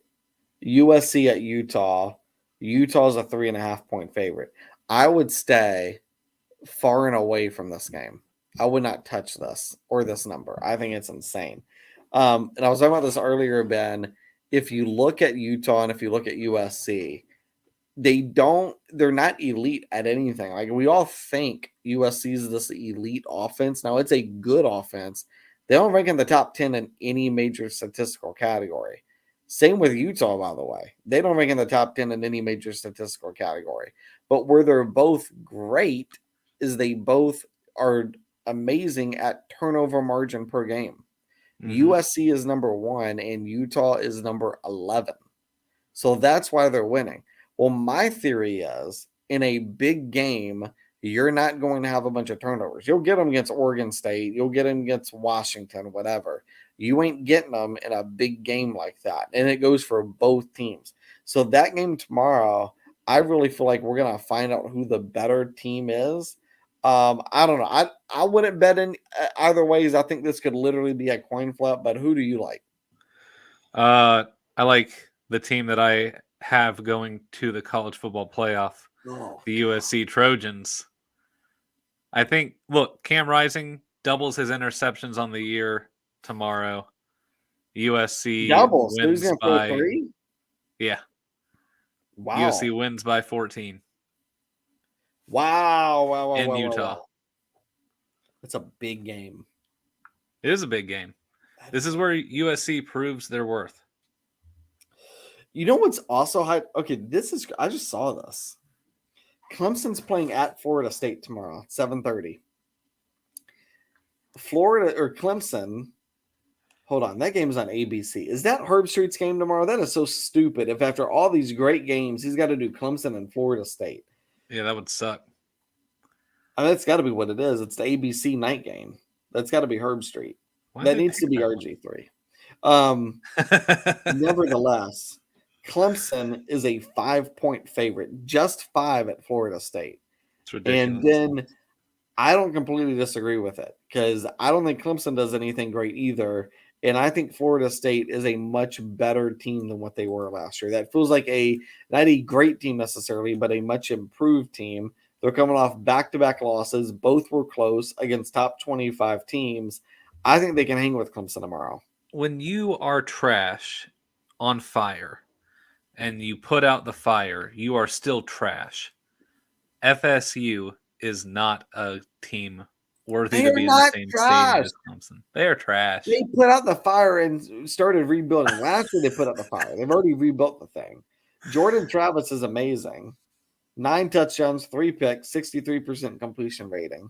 USC at Utah. Utah's a 3.5-point favorite. I would stay far and away from this game. I would not touch this or this number. I think it's insane. And I was talking about this earlier, Ben. If you look at Utah and if you look at USC, they're not elite at anything. Like, we all think USC is this elite offense. Now, it's a good offense. They don't rank in the top 10 in any major statistical category. Same with Utah, by the way. They don't rank in the top 10 in any major statistical category. But where they're both great is they both are amazing at turnover margin per game. Mhm. USC is number 1 and Utah is number 11. So that's why they're winning. Well, my theory is in a big game, you're not going to have a bunch of turnovers. You'll get them against Oregon State, you'll get them against Washington, whatever. You ain't getting them in a big game like that. And it goes for both teams. So that game tomorrow, I really feel like we're going to find out who the better team is. I don't know. I wouldn't bet in either ways. I think this could literally be a coin flip, but who do you like? I like the team that I have going to the college football playoff, Oh, the USC Trojans. I think, look, Cam Rising doubles his interceptions on the year tomorrow. USC double. So he's wins going to throw by 3? yeah. Wow. USC wins by 14 Wow. in Utah. That's a big game. It is a big game. This is where USC proves their worth. You know what's also high? Okay, I just saw this. Clemson's playing at Florida State tomorrow, 7:30. Florida or Clemson. Hold on, that game's on ABC. Is that Herb Street's game tomorrow? That is so stupid. If after all these great games, he's got to do Clemson and Florida State. Yeah, that would suck. I mean, that's got to be what it is. It's the ABC night game. That's got to be Herb Street. That needs to be RG3. Nevertheless, Clemson is a 5-point favorite, just 5 at Florida State. It's ridiculous. And then I don't completely disagree with it because I don't think Clemson does anything great either. And I think Florida State is a much better team than what they were last year. That feels like not a great team necessarily, but a much improved team. They're coming off back-to-back losses. Both were close against top 25 teams. I think they can hang with Clemson tomorrow. When you are trash on fire and you put out the fire, you are still trash. FSU is not a team worthy to be in the same stadium as Clemson. They are trash. They put out the fire and started rebuilding. Last year they put out the fire. They've already rebuilt the thing. Jordan Travis is amazing. 9 touchdowns, 3 picks, 63% completion rating.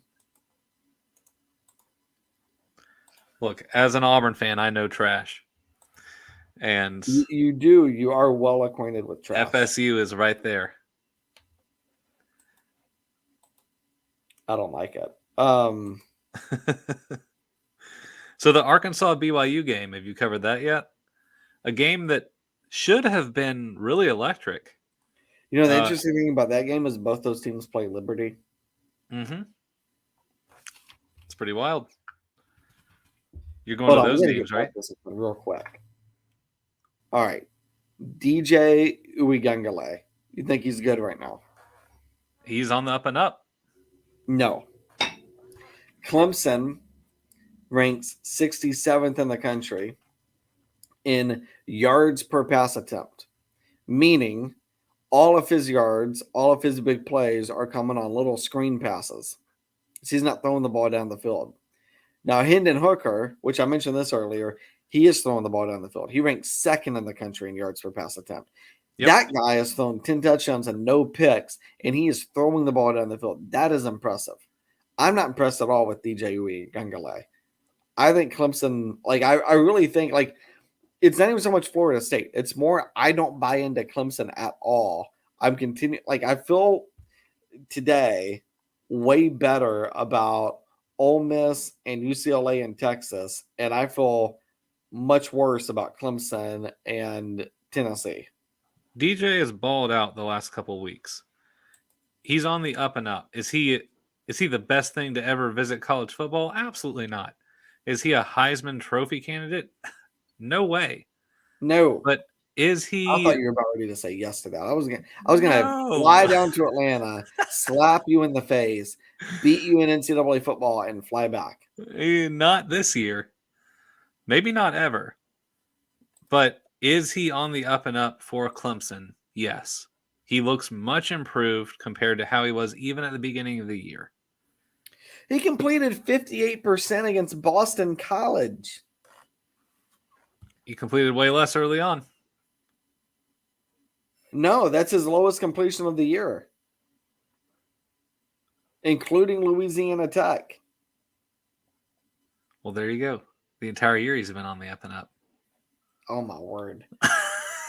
Look, as an Auburn fan, I know trash. And you do. You are well acquainted with trash. FSU is right there. I don't like it. So the Arkansas BYU game, have you covered that yet? A game that should have been really electric. You know, the interesting thing about that game is both those teams play Liberty. Mm-hmm. It's pretty wild. You're going to those games, right? This real quick. All right. DJ Uigangale. You think he's good right now? He's on the up and up. No. Clemson ranks 67th in the country in yards per pass attempt, meaning all of his yards, all of his big plays are coming on little screen passes. So he's not throwing the ball down the field. Now, Hendon Hooker, which I mentioned this earlier, he is throwing the ball down the field. He ranks second in the country in yards per pass attempt. Yep. That guy has thrown 10 touchdowns and no picks, and he is throwing the ball down the field. That is impressive. I'm not impressed at all with DJ Uigangale. I think Clemson, I really think, it's not even so much Florida State. It's more I don't buy into Clemson at all. I'm continuing, I feel today way better about Ole Miss and UCLA and Texas, and I feel much worse about Clemson and Tennessee. DJ has balled out the last couple of weeks. He's on the up and up. Is he the best thing to ever visit college football? Absolutely not. Is he a Heisman Trophy candidate? No way. No. But is he? I thought you were about ready to say yes to that. I was gonna fly down to Atlanta, slap you in the face, beat you in NCAA football, and fly back. Not this year. Maybe not ever. But is he on the up and up for Clemson? Yes. He looks much improved compared to how he was even at the beginning of the year. He completed 58% against Boston College. He completed way less early on. No, that's his lowest completion of the year. including Louisiana Tech. Well, there you go. The entire year he's been on the up and up. Oh my word.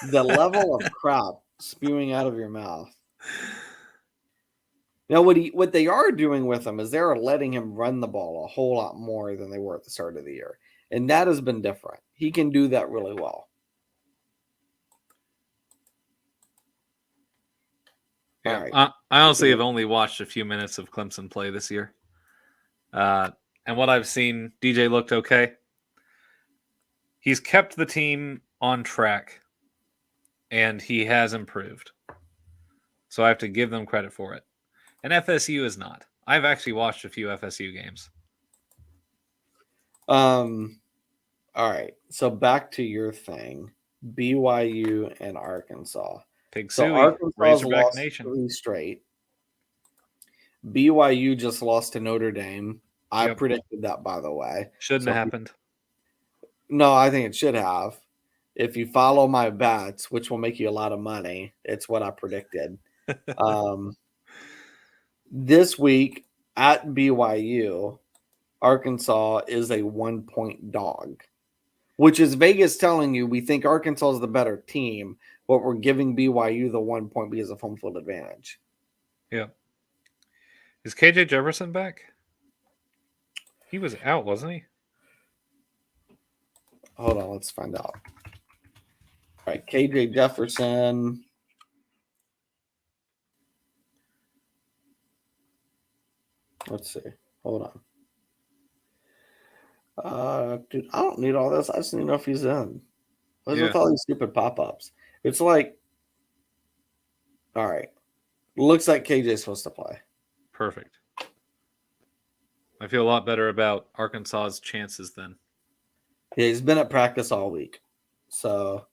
The level of crap spewing out of your mouth. Now, what they are doing with him is they're letting him run the ball a whole lot more than they were at the start of the year. And that has been different. He can do that really well. Yeah, All right. I honestly have only watched a few minutes of Clemson play this year. And what I've seen, DJ looked okay. He's kept the team on track, and he has improved. So I have to give them credit for it. And FSU is not. I've actually watched a few FSU games. All right. So back to your thing. BYU and Arkansas. Pig So Suey, Arkansas Razorback lost Nation. 3 straight. BYU just lost to Notre Dame. I Yep. predicted that, by the way. Shouldn't have happened. No, I think it should have. If you follow my bets, which will make you a lot of money, it's what I predicted. This week at BYU, Arkansas is a 1-point dog, which is Vegas telling you we think Arkansas is the better team, but we're giving BYU the 1 point because of home field advantage. Yeah. Is KJ Jefferson back? He was out, wasn't he? Hold on, let's find out. All right, KJ Jefferson. Let's see. Hold on. Dude, I don't need all this. I just need to know if he's in. What's with all these stupid pop-ups? It's like, all right. Looks like KJ's supposed to play. Perfect. I feel a lot better about Arkansas's chances then. Yeah, he's been at practice all week. So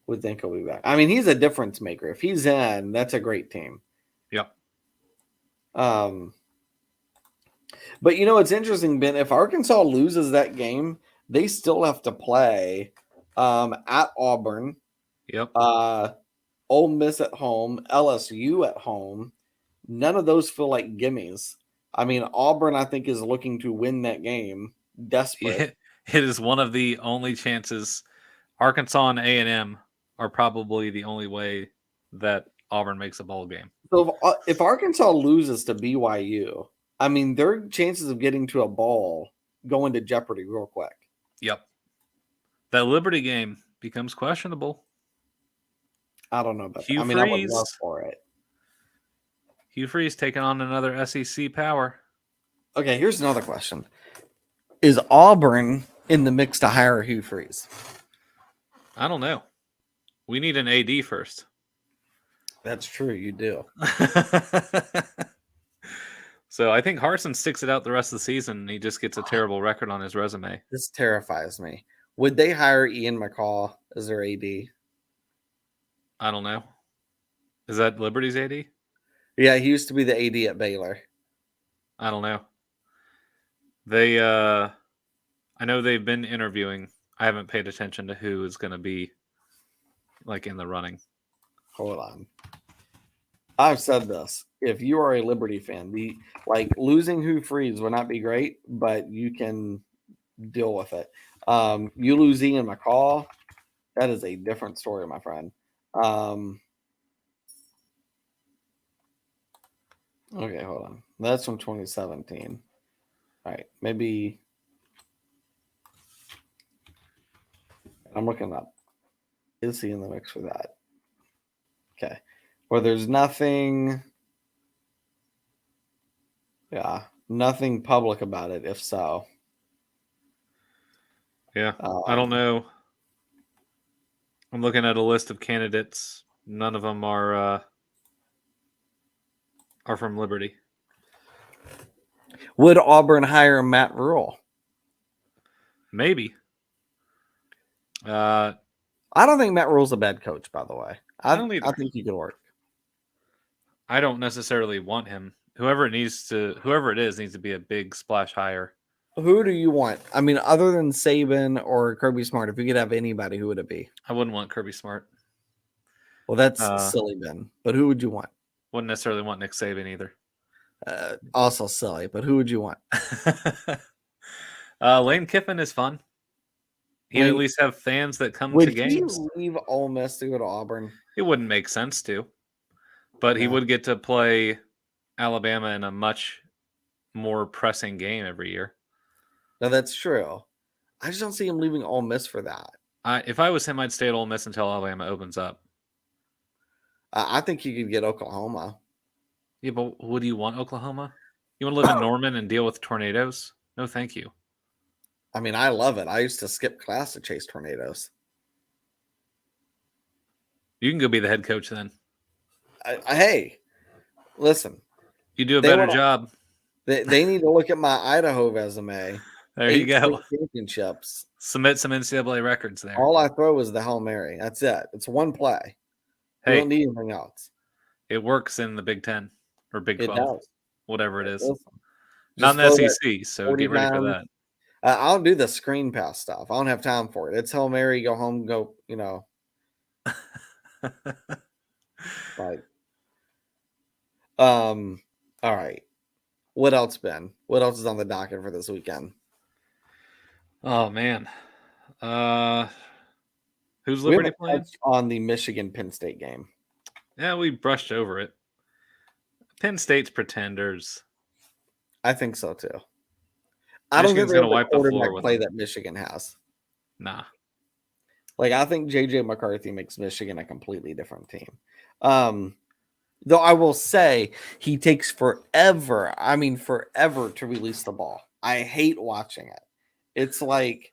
we think he'll be back. I mean, he's a difference maker. If he's in, that's a great team. Yep. But you know, it's interesting, Ben. If Arkansas loses that game, they still have to play at Auburn. Yep. Ole Miss at home, LSU at home. None of those feel like gimmies. I mean, Auburn, I think, is looking to win that game. Desperate. It is one of the only chances. Arkansas and A&M are probably the only way that Auburn makes a bowl game. So if Arkansas loses to BYU, I mean, their chances of getting to a bowl go into jeopardy real quick. Yep. That Liberty game becomes questionable. I don't know about Hugh that. I mean, I would love for it. Hugh Freeze taking on another SEC power. Okay, here's another question. Is Auburn in the mix to hire Hugh Freeze? I don't know. We need an AD first. That's true, you do. So I think Harsin sticks it out the rest of the season and he just gets a terrible record on his resume. This terrifies me. Would they hire Ian McCaw as their AD? I don't know. Is that Liberty's AD? Yeah, he used to be the AD at Baylor. I don't know. They, I know they've been interviewing. I haven't paid attention to who is going to be like in the running. Hold on. I've said this. If you are a Liberty fan, losing Hugh Freeze would not be great, but you can deal with it. You lose Ian McCaw, that is a different story, my friend. Okay, hold on. That's from 2017. All right, maybe I'm looking up. Is he in the mix for that? Okay. Well, there's nothing. Yeah, nothing public about it, if so. Yeah, I don't know. I'm looking at a list of candidates. None of them are from Liberty. Would Auburn hire Matt Rule? Maybe. I don't think Matt Rule's a bad coach, by the way. I think he could work. I don't necessarily want him. Whoever it is needs to be a big splash hire. Who do you want? I mean, other than Saban or Kirby Smart, if you could have anybody, who would it be? I wouldn't want Kirby Smart. Well, that's silly, Ben. But who would you want? Wouldn't necessarily want Nick Saban either. Also silly, but who would you want? Lane Kiffin is fun. He'd at Lane, least have fans that come would to he games. leave Ole Miss to go to Auburn? It wouldn't make sense to, but he No. would get to play Alabama in a much more pressing game every year. No, that's true. I just don't see him leaving Ole Miss for that. If I was him, I'd stay at Ole Miss until Alabama opens up. I think he could get Oklahoma. Yeah, but would you want Oklahoma? You want to live in Norman and deal with tornadoes? No, thank you. I mean, I love it. I used to skip class to chase tornadoes. You can go be the head coach then. Hey, listen. You do a better job. They need to look at my Idaho resume. There you go. Championships. Submit some NCAA records there. All I throw is the Hail Mary. That's it. It's one play. Hey, you don't need anything else. It works in the Big 10 or Big 12, whatever it is. Not in the SEC, so get ready for that. I don't do the screen pass stuff. I don't have time for it. It's Hail Mary, go home, go, like, all right. What else, Ben? What else is on the docket for this weekend? Oh, man. Who's Liberty playing? On the Michigan-Penn State game. Yeah, we brushed over it. Penn State's pretenders. I think so, too. I don't think they're going to wipe the floor with play that Michigan has. Nah. Like, I think J.J. McCarthy makes Michigan a completely different team. Though I will say he takes forever to release the ball. I hate watching it. It's like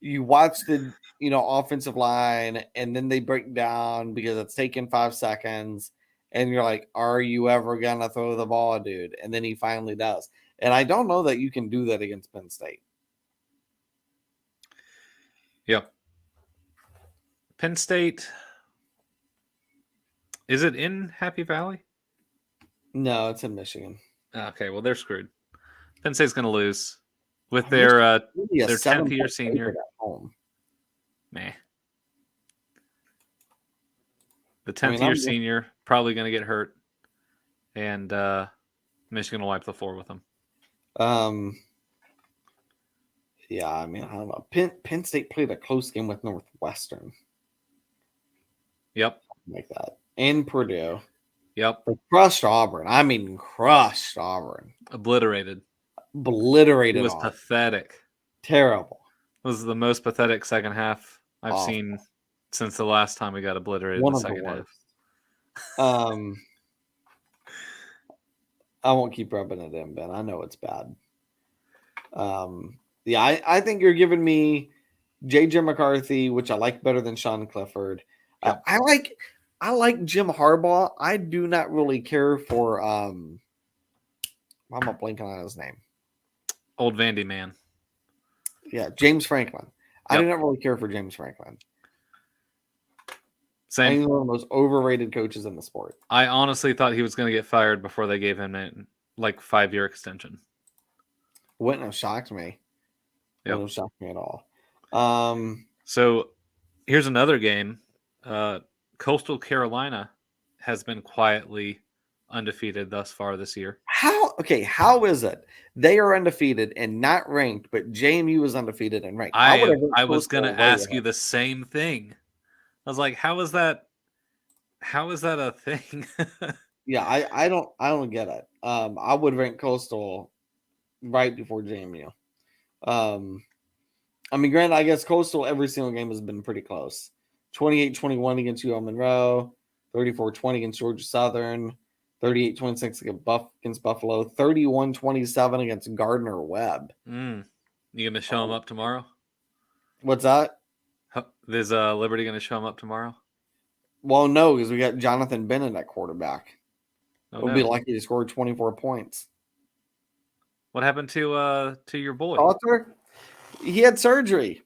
you watch the, offensive line and then they break down because it's taking 5 seconds. And you're like, are you ever going to throw the ball, dude? And then he finally does. And I don't know that you can do that against Penn State. Yep. Penn State. Is it in Happy Valley? No, it's in Michigan. Okay, well, they're screwed. Penn State's going to lose with their 10th year senior. At home. Meh. The 10th year senior probably going to get hurt, and Michigan will wipe the floor with them. Yeah, I mean, I don't know. Penn State played a close game with Northwestern. Yep. Like that. And Purdue. Yep. They crushed Auburn. I mean, crushed Auburn. Obliterated. It was Auburn. Pathetic. Terrible. It was the most pathetic second half I've seen since the last time we got obliterated in the second half. I won't keep rubbing it in, Ben. I know it's bad. Yeah, I think you're giving me J.J. McCarthy, which I like better than Sean Clifford. Yep. I like Jim Harbaugh. I do not really care for I'm not blanking on his name. Old Vandy man. Yeah, James Franklin. Yep. I do not really care for James Franklin. Same. He's one of the most overrated coaches in the sport. I honestly thought he was going to get fired before they gave him a 5-year extension. Wouldn't have shocked me. Yep. Wouldn't have shocked me at all. So here's another game. Coastal Carolina has been quietly undefeated thus far this year. How is it they are undefeated and not ranked, but JMU is undefeated and ranked? I was going to ask you the same thing. I was like, how is that a thing? Yeah, I don't get it. I would rank Coastal right before JMU. I mean, granted, I guess Coastal every single game has been pretty close. 28-21 against UL Monroe, 34-20 against Georgia Southern, 38-26 against Buffalo, 31-27 against Gardner Webb. You going to show them up tomorrow? What's that? Is Liberty going to show them up tomorrow? Well, no, because we got Jonathan Bennett at quarterback. We'll be lucky to score 24 points. What happened to your boy? Arthur? He had surgery.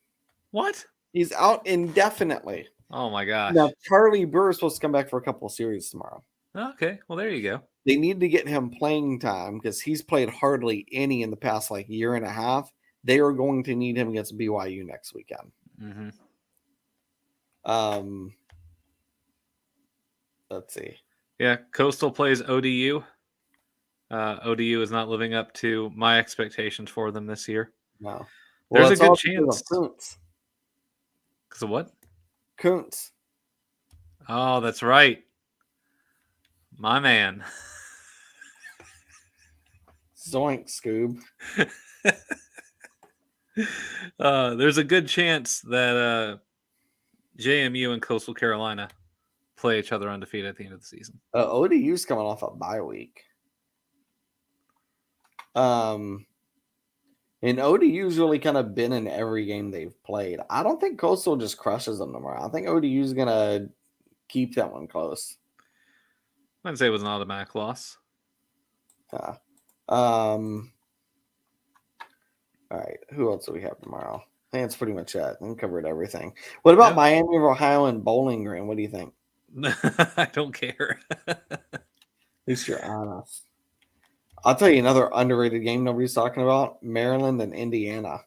What? He's out indefinitely. Oh my gosh. Now Charlie Burr is supposed to come back for a couple of series tomorrow. Okay, well there you go. They need to get him playing time because he's played hardly any in the past year and a half. They are going to need him against BYU next weekend. Mm-hmm. Let's see. Yeah, Coastal plays ODU ODU is not living up to my expectations for them this year. No. Well, There's a it's good all because chance. of Kuntz. Because of what? Kuntz. Oh, that's right. My man. Zoink, Scoob. There's a good chance that JMU and Coastal Carolina play each other undefeated at the end of the season. ODU's coming off a bye week. And ODU's really kind of been in every game they've played. I don't think Coastal just crushes them tomorrow. I think ODU's going to keep that one close. I'd say it was an automatic loss. Yeah. All right. Who else do we have tomorrow? I think that's pretty much it. We covered everything. What about Miami of Ohio and Bowling Green? What do you think? I don't care. At least you're honest. I'll tell you another underrated game nobody's talking about. Maryland and Indiana.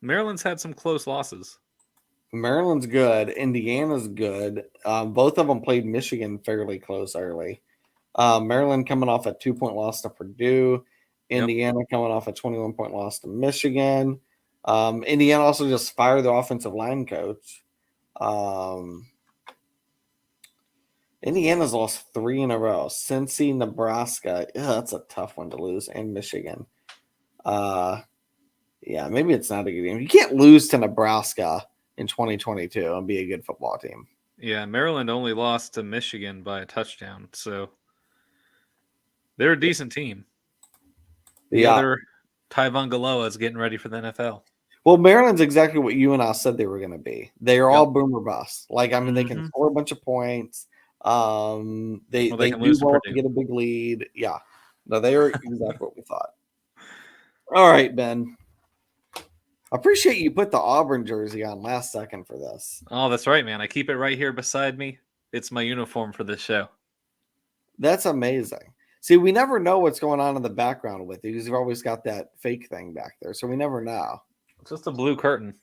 Maryland's had some close losses. Maryland's good. Indiana's good. Both of them played Michigan fairly close early. Maryland coming off a 2-point loss to Purdue. Indiana coming off a 21-point loss to Michigan. Indiana also just fired their offensive line coach. Indiana's lost 3 in a row. Cincy, Nebraska. That's a tough one to lose. And Michigan. Yeah, maybe it's not a good game. You can't lose to Nebraska in 2022 and be a good football team. Yeah, Maryland only lost to Michigan by a touchdown, so they're a decent team. The other Tyvon Galoa is getting ready for the NFL. Well, Maryland's exactly what you and I said they were going to be. They are all boomer bust. Like, I mean, they can score a bunch of points. They can do lose to well Purdue. to get a big lead. Yeah. No, they are exactly what we thought. All right, Ben. I appreciate you put the Auburn jersey on last second for this. Oh, that's right, man. I keep it right here beside me. It's my uniform for this show. That's amazing. See, we never know what's going on in the background with you because you've always got that fake thing back there. So we never know. It's just a blue curtain.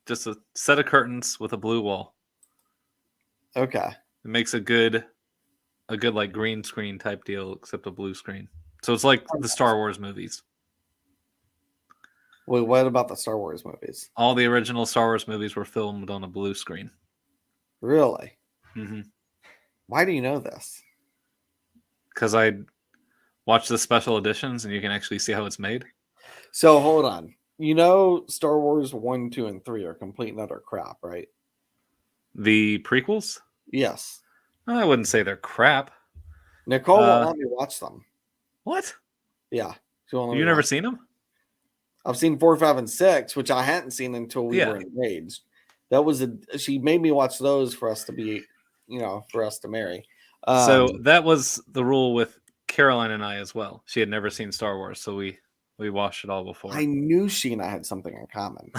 Just a set of curtains with a blue wall. Okay. It makes a good like green screen type deal, except a blue screen. So it's like the Star Wars movies. Wait, what about the Star Wars movies? All the original Star Wars movies were filmed on a blue screen. Really? Mm-hmm. Why do you know this? Because I watch the special editions and you can actually see how it's made. So hold on. You know Star Wars 1, 2, and 3 are complete and utter crap, right? The prequels? Yes. I wouldn't say they're crap. Nicole won't let me watch them. What? Yeah. Have you never seen them? I've seen 4, 5, and 6, which I hadn't seen until we were engaged. She made me watch those for us to be, for us to marry. So that was the rule with Caroline and I as well. She had never seen Star Wars, so we watched it all before. I knew she and I had something in common.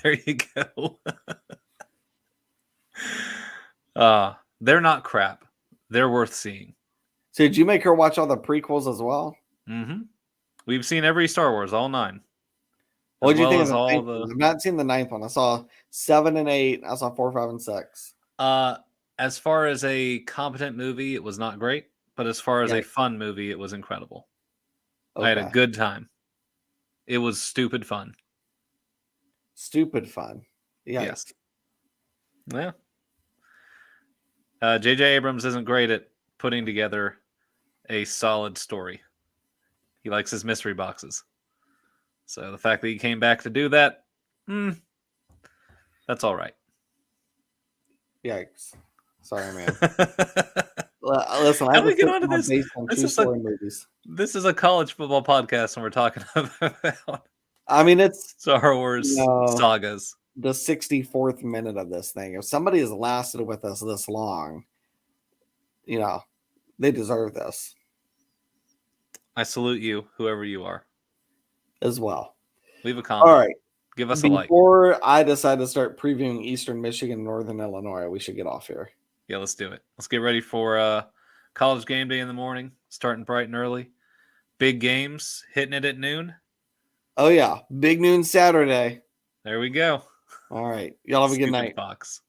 There you go. They're not crap. They're worth seeing. So did you make her watch all the prequels as well? Mm-hmm. We've seen every Star Wars, all 9. What did you think of the ninth one? I've not seen the 9th one. I saw 7 and 8. I saw 4, 5, and 6. As far as a competent movie, it was not great. But as far as a fun movie, it was incredible. Okay. I had a good time. It was stupid fun. Stupid fun. Yes. Yeah. J.J. Abrams isn't great at putting together a solid story. He likes his mystery boxes. So the fact that he came back to do that, that's all right. Yikes. Sorry, man. Listen, how do we get onto this? This is a college football podcast, and we're talking about it's Star Wars sagas. The 64th minute of this thing. If somebody has lasted with us this long, they deserve this. I salute you, whoever you are. As well. Leave a comment. All right. Give us a like. Before I decide to start previewing Eastern Michigan, Northern Illinois, we should get off here. Yeah, let's do it. Let's get ready for college game day in the morning, starting bright and early. Big games, hitting it at noon. Oh, yeah. Big noon Saturday. There we go. All right. Y'all have a good night. Fox.